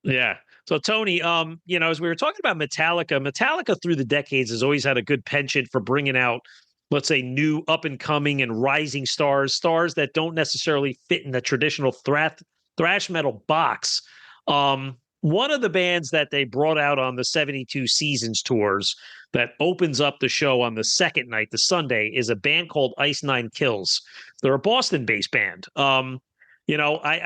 [SPEAKER 1] Yeah. So Tony, as we were talking about Metallica through the decades has always had a good penchant for bringing out, let's say, new up and coming and rising stars that don't necessarily fit in the traditional thrash metal box. One of the bands that they brought out on the 72 Seasons tours that opens up the show on the second night, the Sunday, is a band called Ice Nine Kills. They're a Boston-based band. I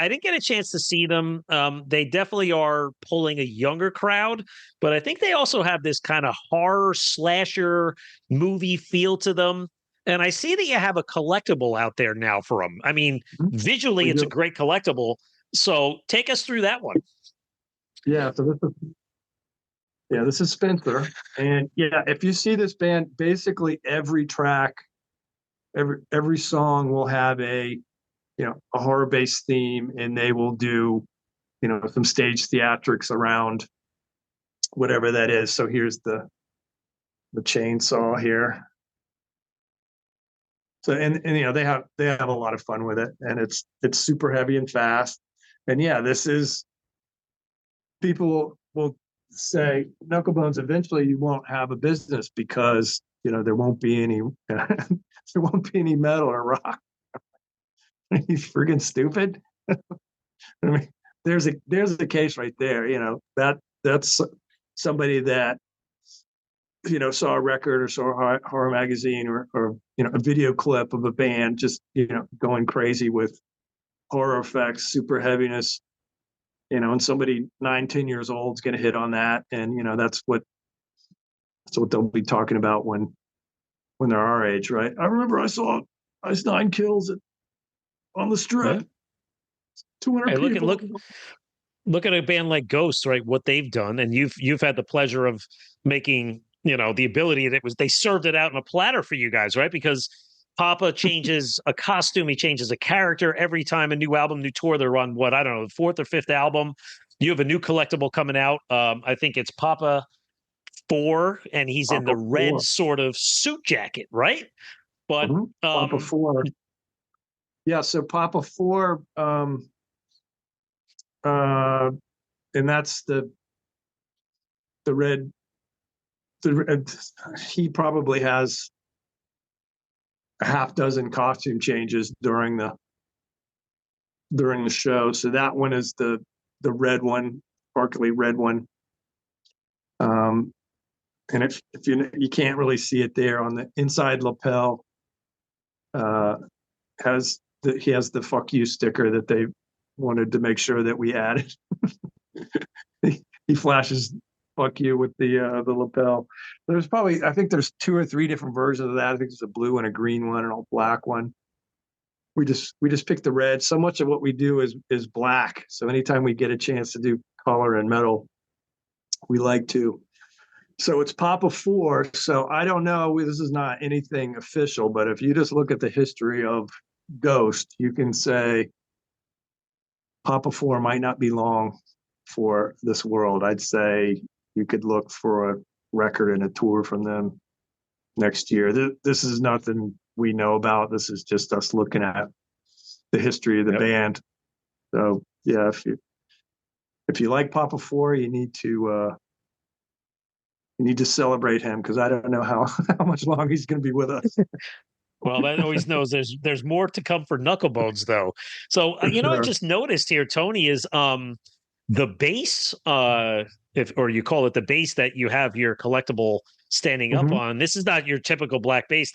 [SPEAKER 1] didn't get a chance to see them. They definitely are pulling a younger crowd, but I think they also have this kind of horror slasher movie feel to them. And I see that you have a collectible out there now for them. I mean, visually, it's a great collectible. So take us through that one.
[SPEAKER 2] Yeah. So this is Spencer. And yeah, if you see this band, basically every track, every song will have a horror-based theme, and they will do, some stage theatrics around whatever that is. So here's the chainsaw here. So and they have a lot of fun with it, and it's super heavy and fast. And yeah, this is people will say, Knucklebonz, eventually you won't have a business because, there won't be any, there won't be any metal or rock. Are you friggin' stupid? I mean, there's a case right there. That's somebody that saw a record or saw a horror magazine or a video clip of a band just going crazy with horror effects, super heaviness, and somebody 9-10 years old is going to hit on that, and that's what they'll be talking about when they're our age, right? I remember I saw Ice Nine Kills on the Strip. 200
[SPEAKER 1] Hey,
[SPEAKER 2] people.
[SPEAKER 1] Look at a band like Ghost, right? What they've done, and you've had the pleasure of making, the ability that they served it out in a platter for you guys, right? Because Papa changes a costume, he changes a character every time a new album, new tour. They're on what, I don't know, the fourth or fifth album. You have a new collectible coming out. I think it's Papa 4, and he's in the red sort of suit jacket, right? But
[SPEAKER 2] Papa 4. Yeah, so Papa 4, and that's the red. He probably has a half dozen costume changes during the show. So that one is the red one, sparkly red one. And if you can't really see it there on the inside lapel, he has the "fuck you" sticker that they wanted to make sure that we added. He flashes "fuck you" with the lapel. I think there's 2 or 3 different versions of that. I think there's a blue and a green one and a black one. We just picked the red. So much of what we do is black. So anytime we get a chance to do color and metal, we like to. So it's Papa 4. So I don't know. This is not anything official, but if you just look at the history of Ghost, you can say Papa 4 might not be long for this world. I'd say you could look for a record and a tour from them next year. This is nothing we know about. This is just us looking at the history of the band. So yeah, if you like Papa 4, you need to celebrate him, because I don't know how much longer he's going to be with us.
[SPEAKER 1] Well, that always knows there's more to come for Knucklebonz, though. So I just noticed here, Tony, is the base, or you call it the base that you have your collectible standing up on. This is not your typical black base.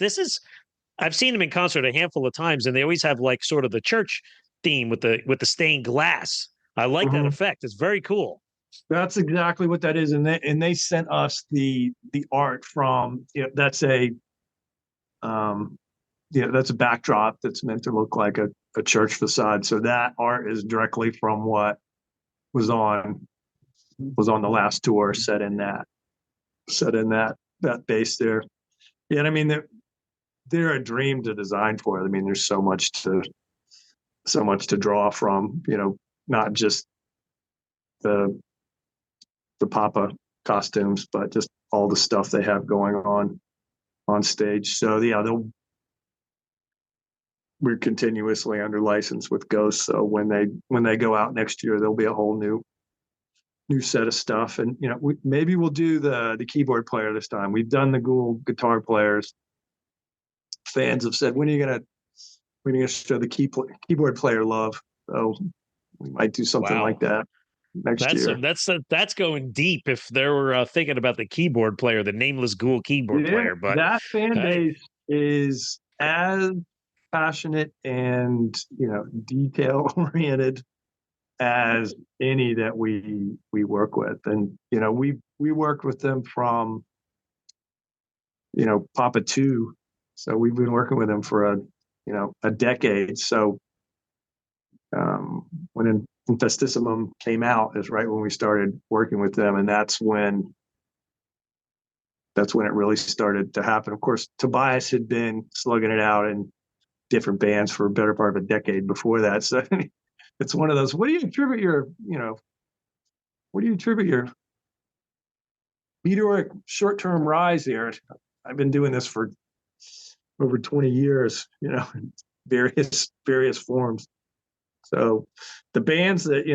[SPEAKER 1] I've seen them in concert a handful of times, and they always have like sort of the church theme with the stained glass. I like that effect. It's very cool.
[SPEAKER 2] That's exactly what that is, and they sent us the art from. That's a that's a backdrop that's meant to look like a church facade. So that art is directly from what was on the last tour, set in that base there. Yeah, and I mean they're a dream to design for. I mean, there's so much to draw from. Not just the Papa costumes, but just all the stuff they have going on stage. So yeah, we're continuously under license with Ghost. So when they go out next year, there'll be a whole new set of stuff. And maybe we'll do the keyboard player this time. We've done the Ghoul guitar players. Fans have said, when are you gonna show the keyboard player love? So we might do something like that next year.
[SPEAKER 1] That's going deep. If they were thinking about the keyboard player, the nameless Ghoul keyboard player, but
[SPEAKER 2] that fan base is as passionate and detail oriented as any that we work with. And we worked with them from Papa 2, so we've been working with them for a decade. So when Infestissimum came out is right when we started working with them, and that's when it really started to happen. Of course, Tobias had been slugging it out in different bands for a better part of a decade before that. So it's one of those, what do you attribute your meteoric short-term rise here? I've been doing this for over 20 years, in various forms. So the bands that,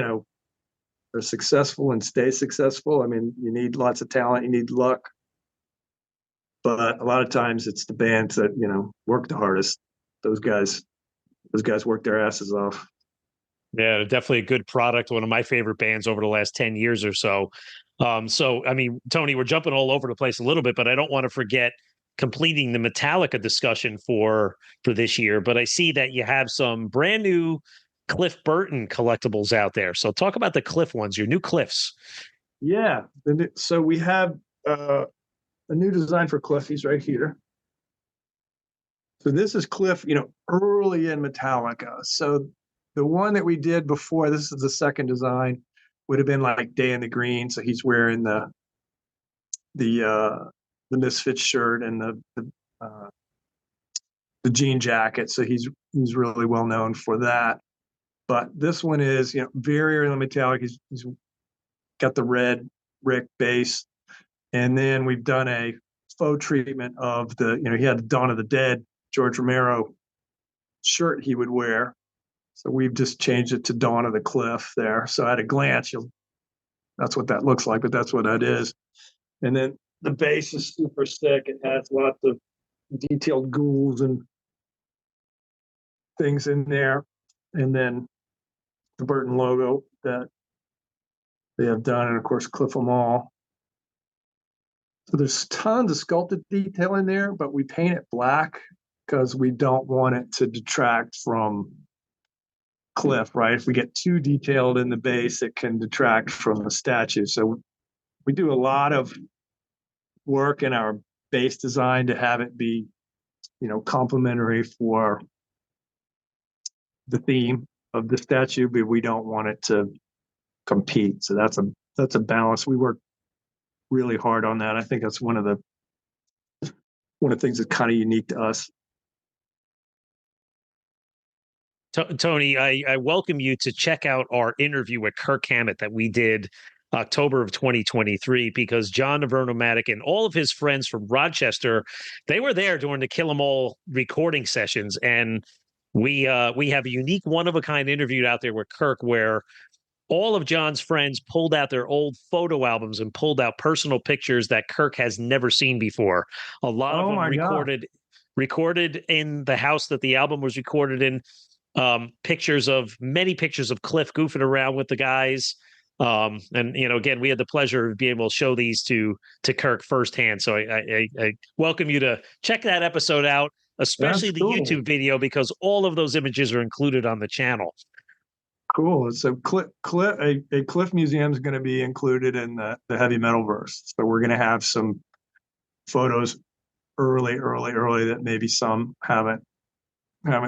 [SPEAKER 2] are successful and stay successful. I mean, you need lots of talent, you need luck, but a lot of times it's the bands that, you know, work the hardest. Those guys work their asses off.
[SPEAKER 1] Yeah, definitely a good product. One of my favorite bands over the last 10 years or so. So, I mean, Tony, we're jumping all over the place a little bit, but I don't want to forget completing the Metallica discussion for this year. But I see that you have some brand new Cliff Burton collectibles out there. So talk about the Cliff ones, your new Cliffs.
[SPEAKER 2] Yeah. So we have a new design for Cliff. He's right here. So this is Cliff, you know, early in Metallica. So the one that we did before, this is the second design, would have been like Day in the Green. So he's wearing the Misfits shirt and the jean jacket. So he's really well known for that. But this one is, you know, very early Metallica. He's got the red Rick base, and then we've done a faux treatment of the, you know, he had the Dawn of the Dead George Romero shirt he would wear. So we've just changed it to Dawn of the Cliff there. So at a glance, that's what that looks like, but that's what that is. And then the base is super thick. It has lots of detailed ghouls and things in there. And then the Burton logo that they have done, and of course, Cliff 'em all. So there's tons of sculpted detail in there, but we paint it black because we don't want it to detract from Cliff, right? If we get too detailed in the base, it can detract from the statue. So we do a lot of work in our base design to have it be, you know, complementary for the theme of the statue, but we don't want it to compete. So that's a balance. We work really hard on that. I think that's one of the things that's kind of unique to us.
[SPEAKER 1] Tony, I welcome you to check out our interview with Kirk Hammett that we did October of 2023, because John Nevernomatic and all of his friends from Rochester, they were there during the Kill 'Em All recording sessions. And we have a unique one-of-a-kind interview out there with Kirk where all of John's friends pulled out their old photo albums and pulled out personal pictures that Kirk has never seen before. A lot of them recorded in the house that the album was recorded in. Many pictures of Cliff goofing around with the guys. And, you know, again, we had the pleasure of being able to show these to Kirk firsthand. So I welcome you to check that episode out, especially the YouTube video, because all of those images are included on the channel.
[SPEAKER 2] Cool. So a Cliff Museum is going to be included in the heavy metal verse. So we're going to have some photos early that maybe some haven't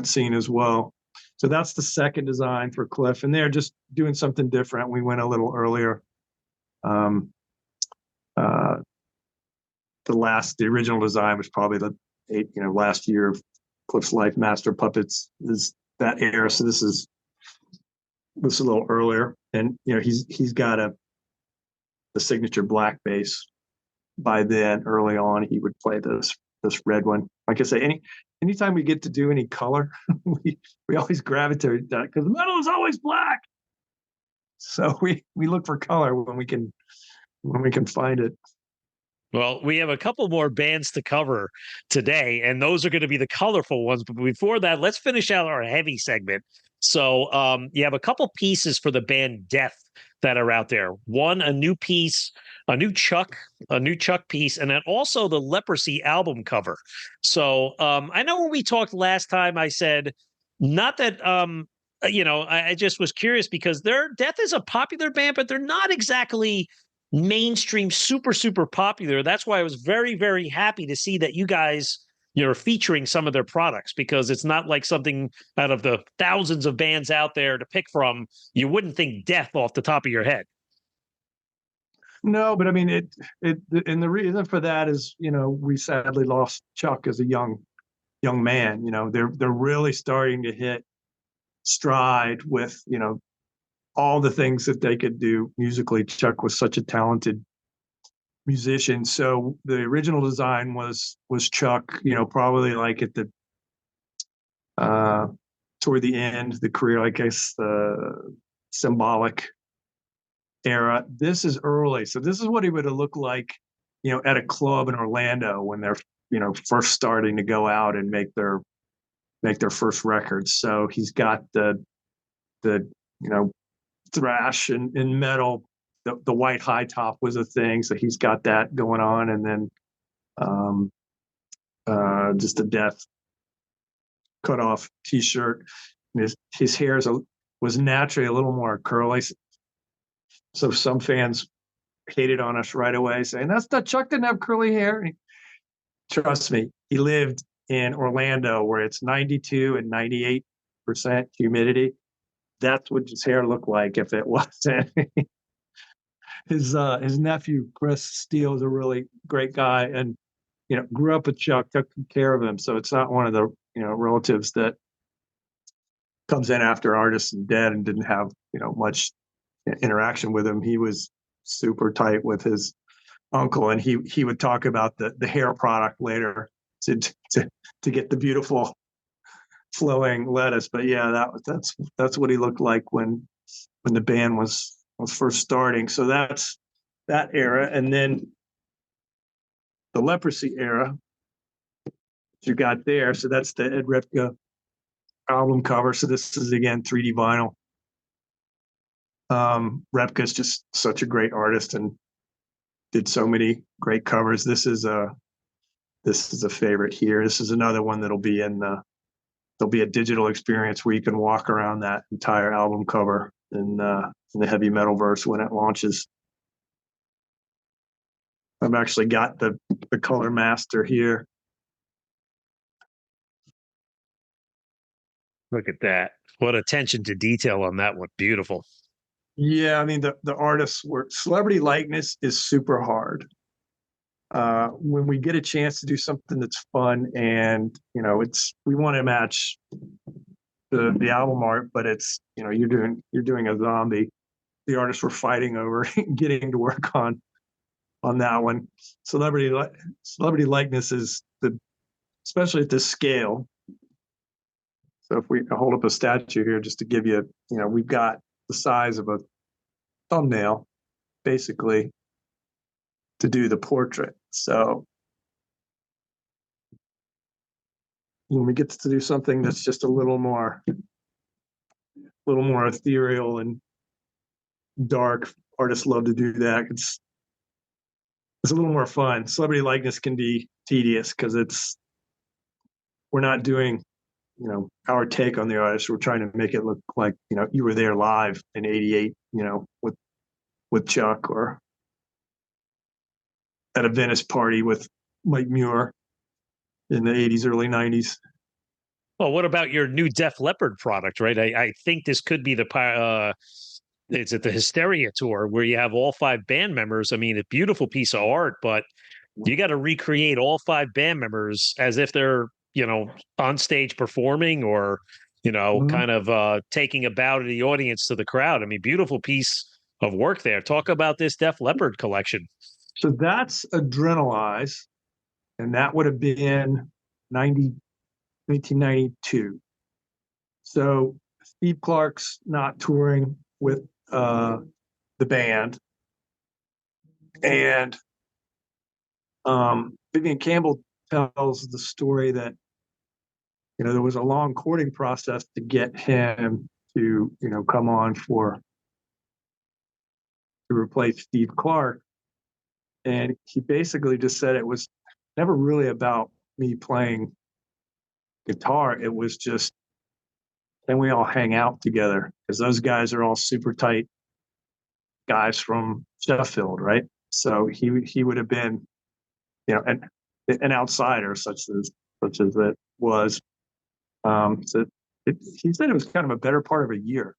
[SPEAKER 2] seen as well. So that's the second design for Cliff, and they're just doing something different. We went a little earlier. The original design was probably the last year of Cliff's life. Master Puppets is that era. So this is a little earlier, and you know he's got the signature black bass. By then, early on, he would play this red one. Like I say, anytime we get to do any color, we always gravitate that because metal is always black. So we look for color when we can find it.
[SPEAKER 1] Well, we have a couple more bands to cover today, and those are going to be the colorful ones. But before that, let's finish out our heavy segment. So you have a couple pieces for the band Death that are out there. One, a new piece, a new Chuck piece, and then also the Leprosy album cover. So I know when we talked last time, I said not that I just was curious because Death is a popular band, but they're not exactly mainstream super popular. That's why I was very, very happy to see that you guys, you're featuring some of their products, because it's not like something out of the thousands of bands out there to pick from. You wouldn't think Death off the top of your head.
[SPEAKER 2] No, but I mean, and the reason for that is, you know, we sadly lost Chuck as a young man. You know, they're really starting to hit stride with, you know, all the things that they could do musically. Chuck was such a talented musician. So the original design was Chuck, you know, probably like at the toward the end of the career, I guess, symbolic era. This is early. So this is what he would have looked like, at a club in Orlando when they're, first starting to go out and make their first records. So he's got the thrash and metal. The white high top was a thing, so he's got that going on, and then just a death cut off t-shirt. His hair was naturally a little more curly, so some fans hated on us right away, saying that's not Chuck didn't have curly hair. Trust me, he lived in Orlando where it's 92 and 98% humidity. That's what his hair looked like if it wasn't. His nephew Chris Steele is a really great guy, and grew up with Chuck, took care of him. So it's not one of the relatives that comes in after artists and dead and didn't have much interaction with him. He was super tight with his uncle, and he would talk about the hair product later to get the beautiful flowing lettuce. But yeah, that's what he looked like when the band was first starting. So that's that era. And then the Leprosy era you got there. So that's the Ed Repka album cover. So this is again 3D vinyl. Repka's just such a great artist and did so many great covers. This is a favorite here. This is another one that'll be there'll be a digital experience where you can walk around that entire album cover in the heavy metalverse when it launches. I've actually got the color master here.
[SPEAKER 1] Look at that. What attention to detail on that one. Beautiful.
[SPEAKER 2] Yeah, I mean, the artists were celebrity likeness is super hard. When we get a chance to do something that's fun and we want to match the album art, but it's you're doing a zombie. The artists were fighting over getting to work on that one. Celebrity likeness is especially at this scale. So if we hold up a statue here, just to give you, we've got the size of a thumbnail, basically, to do the portrait. So when we get to do something that's just a little more ethereal and dark, artists love to do that. It's a little more fun. Celebrity likeness can be tedious because we're not doing our take on the artist. We're trying to make it look like you were there live in '88, with Chuck, or at a Venice party with Mike Muir in the '80s, early '90s.
[SPEAKER 1] Well, what about your new Def Leppard product, right? I think this could be it's at the Hysteria tour where you have all 5 band members. I mean, a beautiful piece of art, but you got to recreate all 5 band members as if they're, on stage performing or, kind of taking a bow to the audience, to the crowd. I mean, beautiful piece of work there. Talk about this Def Leppard collection.
[SPEAKER 2] So that's Adrenalize, and that would have been 1992. So Steve Clark's not touring with the band, and Vivian Campbell tells the story that there was a long courting process to get him to come on to replace Steve Clark, and he basically just said it was never really about me playing guitar. It was just, can we all hang out together? Because those guys are all super tight guys from Sheffield, right? So he would have been, an outsider, such as it was. So he said it was kind of a better part of a year.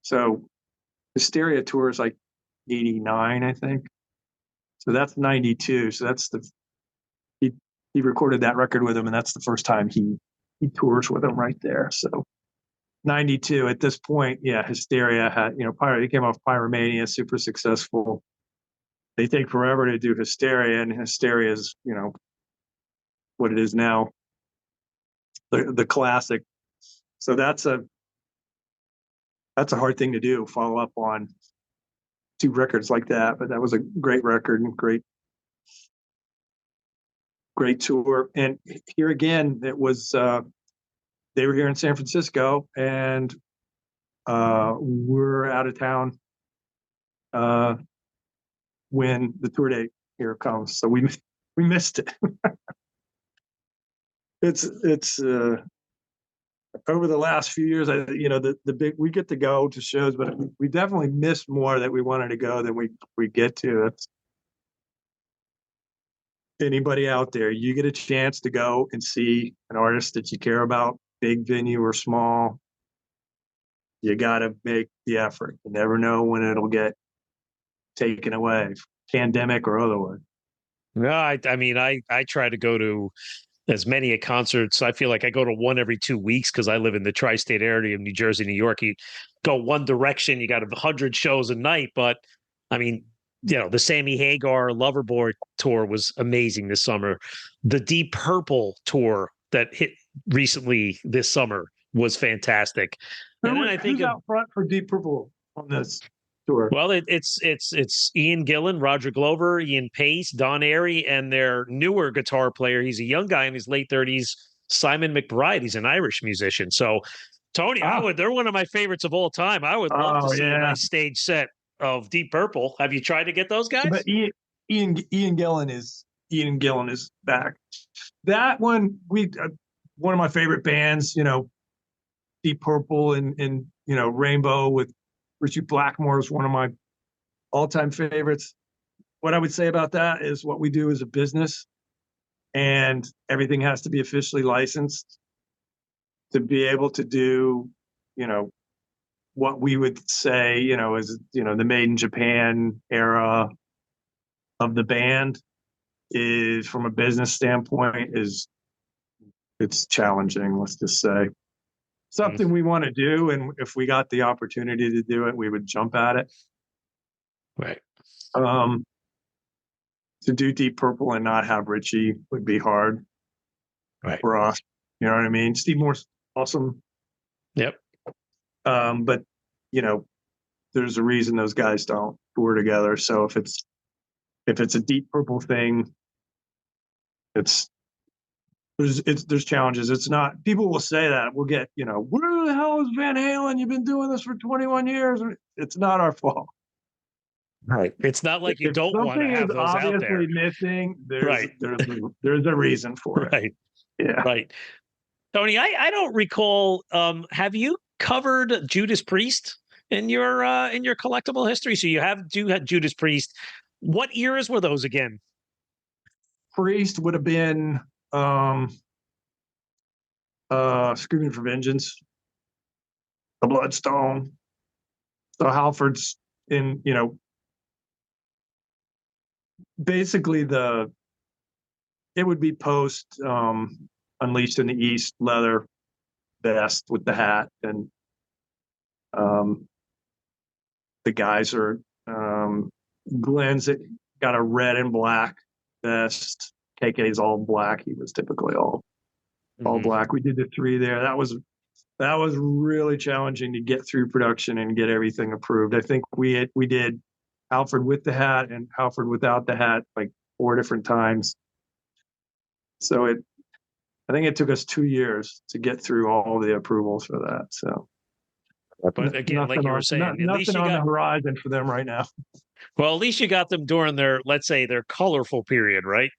[SPEAKER 2] So Hysteria tour is like '89, I think. So that's '92. So that's he recorded that record with him, and that's the first time he tours with him right there. So '92 at this point, yeah, Hysteria had, he came off Pyromania, super successful. They take forever to do Hysteria, and Hysteria is, what it is now, the classic. So that's a hard thing to do, follow up on two records like that, but that was a great record and great tour. And here again, it was they were here in San Francisco, and we're out of town when the tour date here comes, so we missed it. It's over the last few years, the big, we get to go to shows, but we definitely missed more that we wanted to go than we get to. It's, anybody out there, you get a chance to go and see an artist that you care about, big venue or small, you got to make the effort. You never know when it'll get taken away, pandemic or otherwise.
[SPEAKER 1] No, I mean, I try to go to as many a concerts. I feel like I go to one every 2 weeks because I live in the tri-state area of New Jersey, New York. You go one direction, you got 100 shows a night. But I mean, the Sammy Hagar Loverboy tour was amazing this summer. The Deep Purple tour that hit recently this summer was fantastic. And then I think
[SPEAKER 2] who's out front for Deep Purple on this tour?
[SPEAKER 1] Well, it's Ian Gillan, Roger Glover, Ian Pace, Don Airy, and their newer guitar player. He's a young guy in his late 30s, Simon McBride. He's an Irish musician. So, Tony, they're one of my favorites of all time. I would love to see a nice stage set of Deep Purple. Have you tried to get those guys?
[SPEAKER 2] But Ian Gillan is back. That one, one of my favorite bands, Deep Purple and Rainbow with Richie Blackmore is one of my all-time favorites. What I would say about that is what we do is a business, and everything has to be officially licensed to be able to do, what we would say, is, the made in Japan era of the band is, from a business standpoint, it's challenging, let's just say. Something we want to do, and if we got the opportunity to do it, we would jump at it.
[SPEAKER 1] Right.
[SPEAKER 2] To do Deep Purple and not have Richie would be hard,
[SPEAKER 1] right,
[SPEAKER 2] for us. You know what I mean? Steve Moore's awesome.
[SPEAKER 1] Yep.
[SPEAKER 2] But there's a reason those guys don't tour together. So if it's a Deep Purple thing, there's challenges. It's not, people will say that we'll get, where the hell is Van Halen? You've been doing this for 21 years. It's not our fault.
[SPEAKER 1] Right. It's not like you don't want to have those out there.
[SPEAKER 2] Something is obviously missing. There's a reason for it.
[SPEAKER 1] Right.
[SPEAKER 2] Yeah.
[SPEAKER 1] Right. Tony, I don't recall. Have you covered Judas Priest in your collectible history? So you have Judas Priest. What eras were those again?
[SPEAKER 2] Priest would have been Screaming for Vengeance, the Bloodstone, the Halfords in, basically it would be post Unleashed in the East leather vest with the hat, and the guys are Glenn's got a red and black vest. KK's all black. He was typically all black. We did the three there. That was really challenging to get through production and get everything approved. I think we did Halford with the hat and Halford without the hat like 4 different times. So I think it took us 2 years to get through all the approvals for that. So,
[SPEAKER 1] but again, like you were saying,
[SPEAKER 2] nothing on the horizon for them right now.
[SPEAKER 1] Well, at least you got them during their, let's say, their colorful period, right?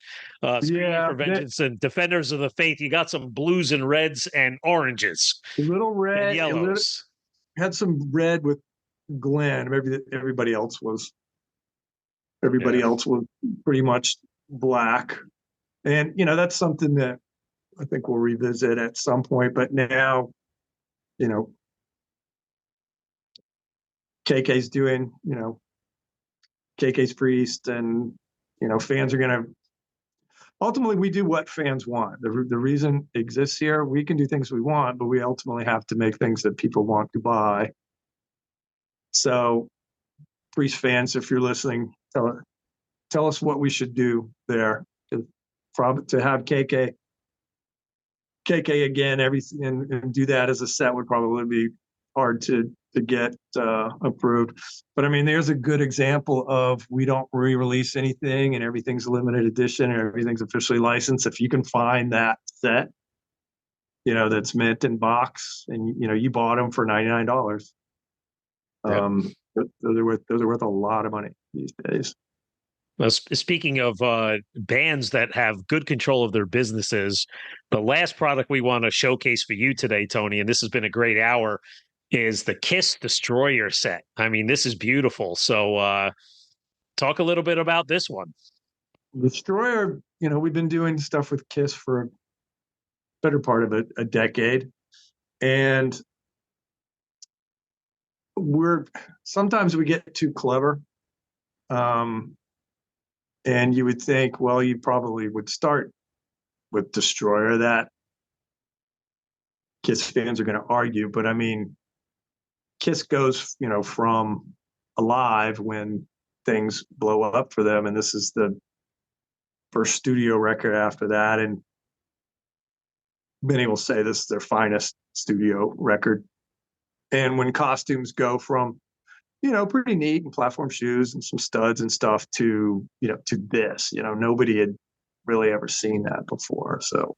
[SPEAKER 1] Screaming for Vengeance and Defenders of the Faith. You got some blues and reds and oranges,
[SPEAKER 2] a little red,
[SPEAKER 1] and yellows.
[SPEAKER 2] Had some red with Glenn. Maybe everybody else was pretty much black, and that's something that I think we'll revisit at some point. But now, KK's doing, KK's Priest, and fans are gonna. Ultimately, we do what fans want. The reason exists here. We can do things we want, but we ultimately have to make things that people want to buy. So, Priest fans, if you're listening, tell us what we should do there to have KK again, everything, and do that as a set would probably be hard to get approved. But I mean, there's a good example of we don't re-release anything and everything's limited edition and everything's officially licensed. If you can find that set, that's mint in box, and you bought them for $99. Those are worth a lot of money these days.
[SPEAKER 1] Well, speaking of bands that have good control of their businesses, the last product we want to showcase for you today, Tony, and this has been a great hour, is the Kiss Destroyer set. I mean, this is beautiful. So talk a little bit about this one.
[SPEAKER 2] Destroyer, we've been doing stuff with Kiss for a better part of a decade. And sometimes we get too clever. And you would think, well, you probably would start with Destroyer. That Kiss fans are going to argue, but I mean, Kiss goes, from Alive when things blow up for them, and this is the first studio record after that, and many will say this is their finest studio record. And when costumes go from, pretty neat and platform shoes and some studs and stuff to, to this, nobody had really ever seen that before. So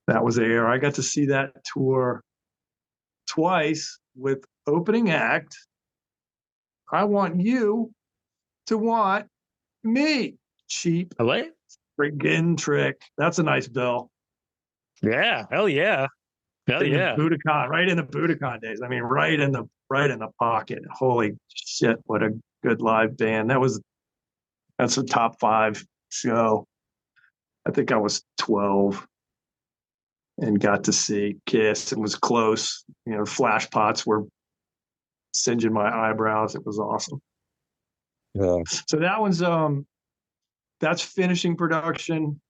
[SPEAKER 2] that was there. I got to see that tour twice with opening act. I want you to want me. Cheap friggin' trick. That's a nice bill.
[SPEAKER 1] Yeah, hell yeah. Hell yeah.
[SPEAKER 2] Budokan, right in the Budokan days. I mean, right in the pocket. Holy shit, what a good live band. That's a top 5 show. I think I was 12 and got to see Kiss. It was close. Flash pots were singeing my eyebrows. It was awesome.
[SPEAKER 1] Yeah.
[SPEAKER 2] So that one's that's finishing production.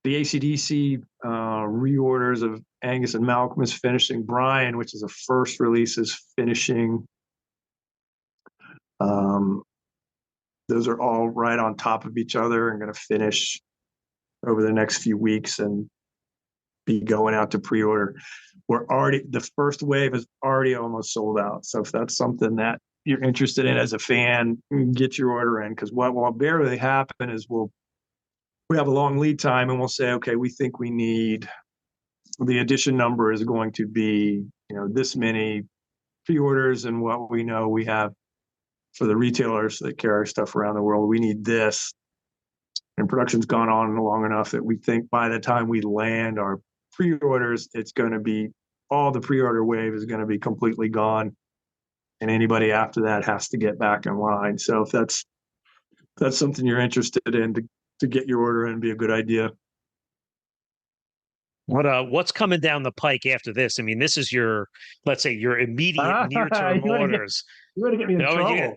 [SPEAKER 2] The AC/DC reorders of Angus and Malcolm is finishing. Brian, which is a first release, is finishing. Those are all right on top of each other and going to finish over the next few weeks and be going out to pre-order. The first wave is already almost sold out. So if that's something that you're interested in as a fan, get your order in, because what will barely happen is we have a long lead time and we'll say, okay, we think we need, the edition number is going to be, this many pre-orders, and what we know we have for the retailers that carry stuff around the world, we need this. And production's gone on long enough that we think by the time we land our pre-orders, it's going to be, all the pre-order wave is going to be completely gone. And anybody after that has to get back in line. So if that's something you're interested in, to get your order in, be a good idea.
[SPEAKER 1] What's coming down the pike after this? I mean, this is let's say your immediate near-term orders.
[SPEAKER 2] You want to get me in trouble.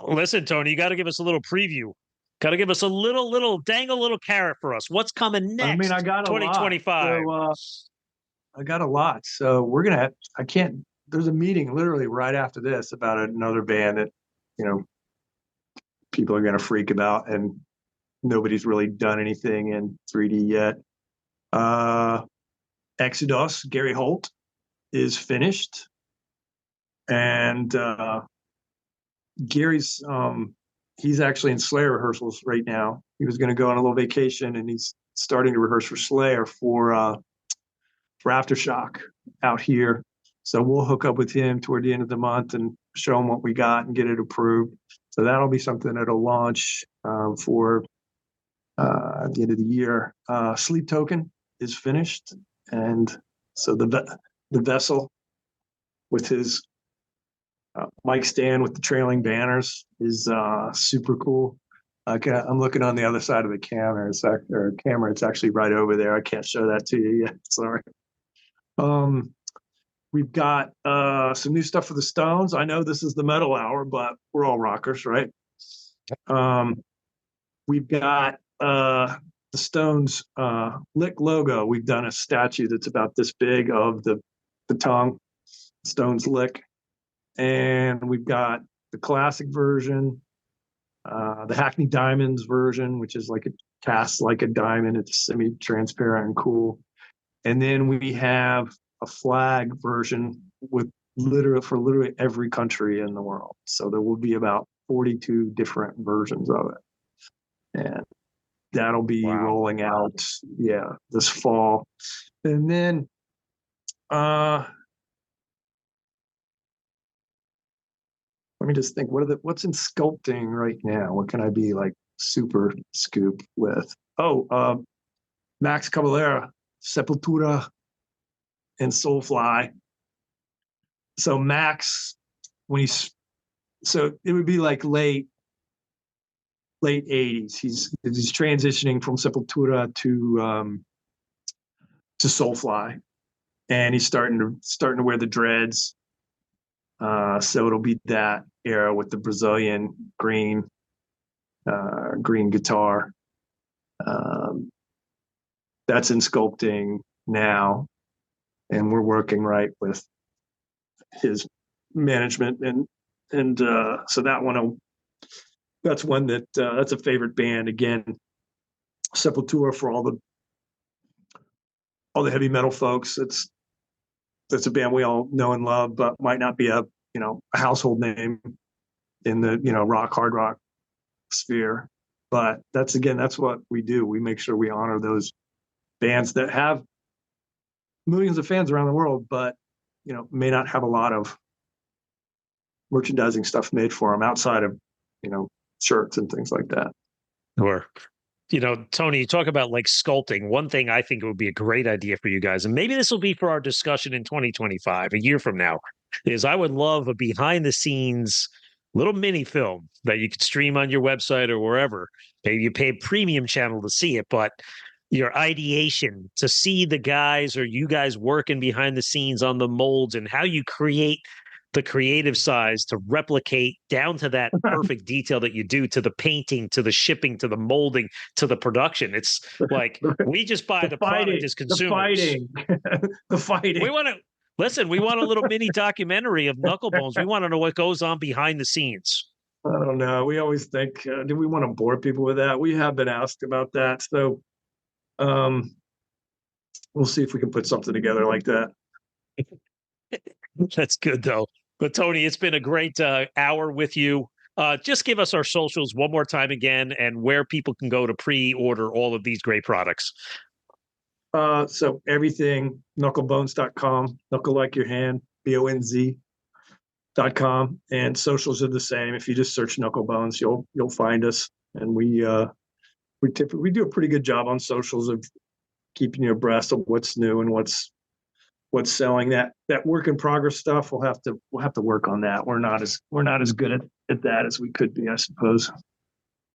[SPEAKER 1] Listen, Tony, you got to give us a little preview. Got to give us a little dangle, little carrot for us. What's coming next?
[SPEAKER 2] I mean, I got
[SPEAKER 1] 2025.
[SPEAKER 2] I got a lot. So we're gonna there's a meeting literally right after this about another band that, people are gonna freak about, and nobody's really done anything in 3D yet. Exodus, Gary Holt, is finished, and Gary's he's actually in Slayer rehearsals right now. He was going to go on a little vacation, and he's starting to rehearse for Slayer for Aftershock out here. So we'll hook up with him toward the end of the month and show him what we got and get it approved. So that'll be something that'll launch for at the end of the year. Sleep Token is finished, and so the vessel with his mic stand with the trailing banners is super cool. I'm looking on the other side of the camera. It's actually right over there. I can't show that to you yet. Sorry. We've got some new stuff for the Stones. I know this is the metal hour, but we're all rockers, right? We've got the Stones lick logo. We've done a statue that's about this big of the tongue, Stones lick. And we've got the classic version, the Hackney Diamonds version, which is like cast like a diamond. It's semi-transparent and cool. And then we have a flag version with literally every country in the world. So there will be about 42 different versions of it. And that'll be rolling out, this fall. And then let me just think, what's in sculpting right now? What can I be like super scoop with? Max Cavalera, Sepultura, and Soulfly. So Max, so it would be like late 80s. He's transitioning from Sepultura to Soulfly, and he's starting to wear the dreads. So it'll be that era with the Brazilian green guitar. That's in sculpting now, and we're working right with his management, and so that's one that's a favorite band. Again, Sepultura for all the heavy metal folks. That's a band we all know and love, but might not be a household name in the hard rock sphere. But that's what we do. We make sure we honor those bands that have millions of fans around the world, but may not have a lot of merchandising stuff made for them outside of shirts and things like that.
[SPEAKER 1] Or Tony, you talk about like sculpting. One thing I think it would be a great idea for you guys, and maybe this will be for our discussion in 2025, a year from now, is I would love a behind the scenes little mini film that you could stream on your website or wherever. Maybe you pay a premium channel to see it, but your ideation to see the guys or you guys working behind the scenes on the molds and how you create the creative size to replicate down to that perfect detail that you do, to the painting, to the shipping, to the molding, to the production. It's like, we just buy the product as consumers.
[SPEAKER 2] The fighting.
[SPEAKER 1] We want a little mini documentary of Knucklebonz. We want to know what goes on behind the scenes.
[SPEAKER 2] I don't know. We always think, do we want to bore people with that? We have been asked about that. So we'll see if we can put something together like that.
[SPEAKER 1] That's good, though. But Tony, it's been a great hour with you. Just give us our socials one more time again, and where people can go to pre-order all of these great products.
[SPEAKER 2] So everything, knucklebonz.com, knuckle like your hand, BONZ.com, and socials are the same. If you just search Knucklebonz, you'll find us. And we do a pretty good job on socials of keeping you abreast of what's new and what's selling. That work in progress stuff, we'll have to work on that. We're not as good at that as we could be, I suppose.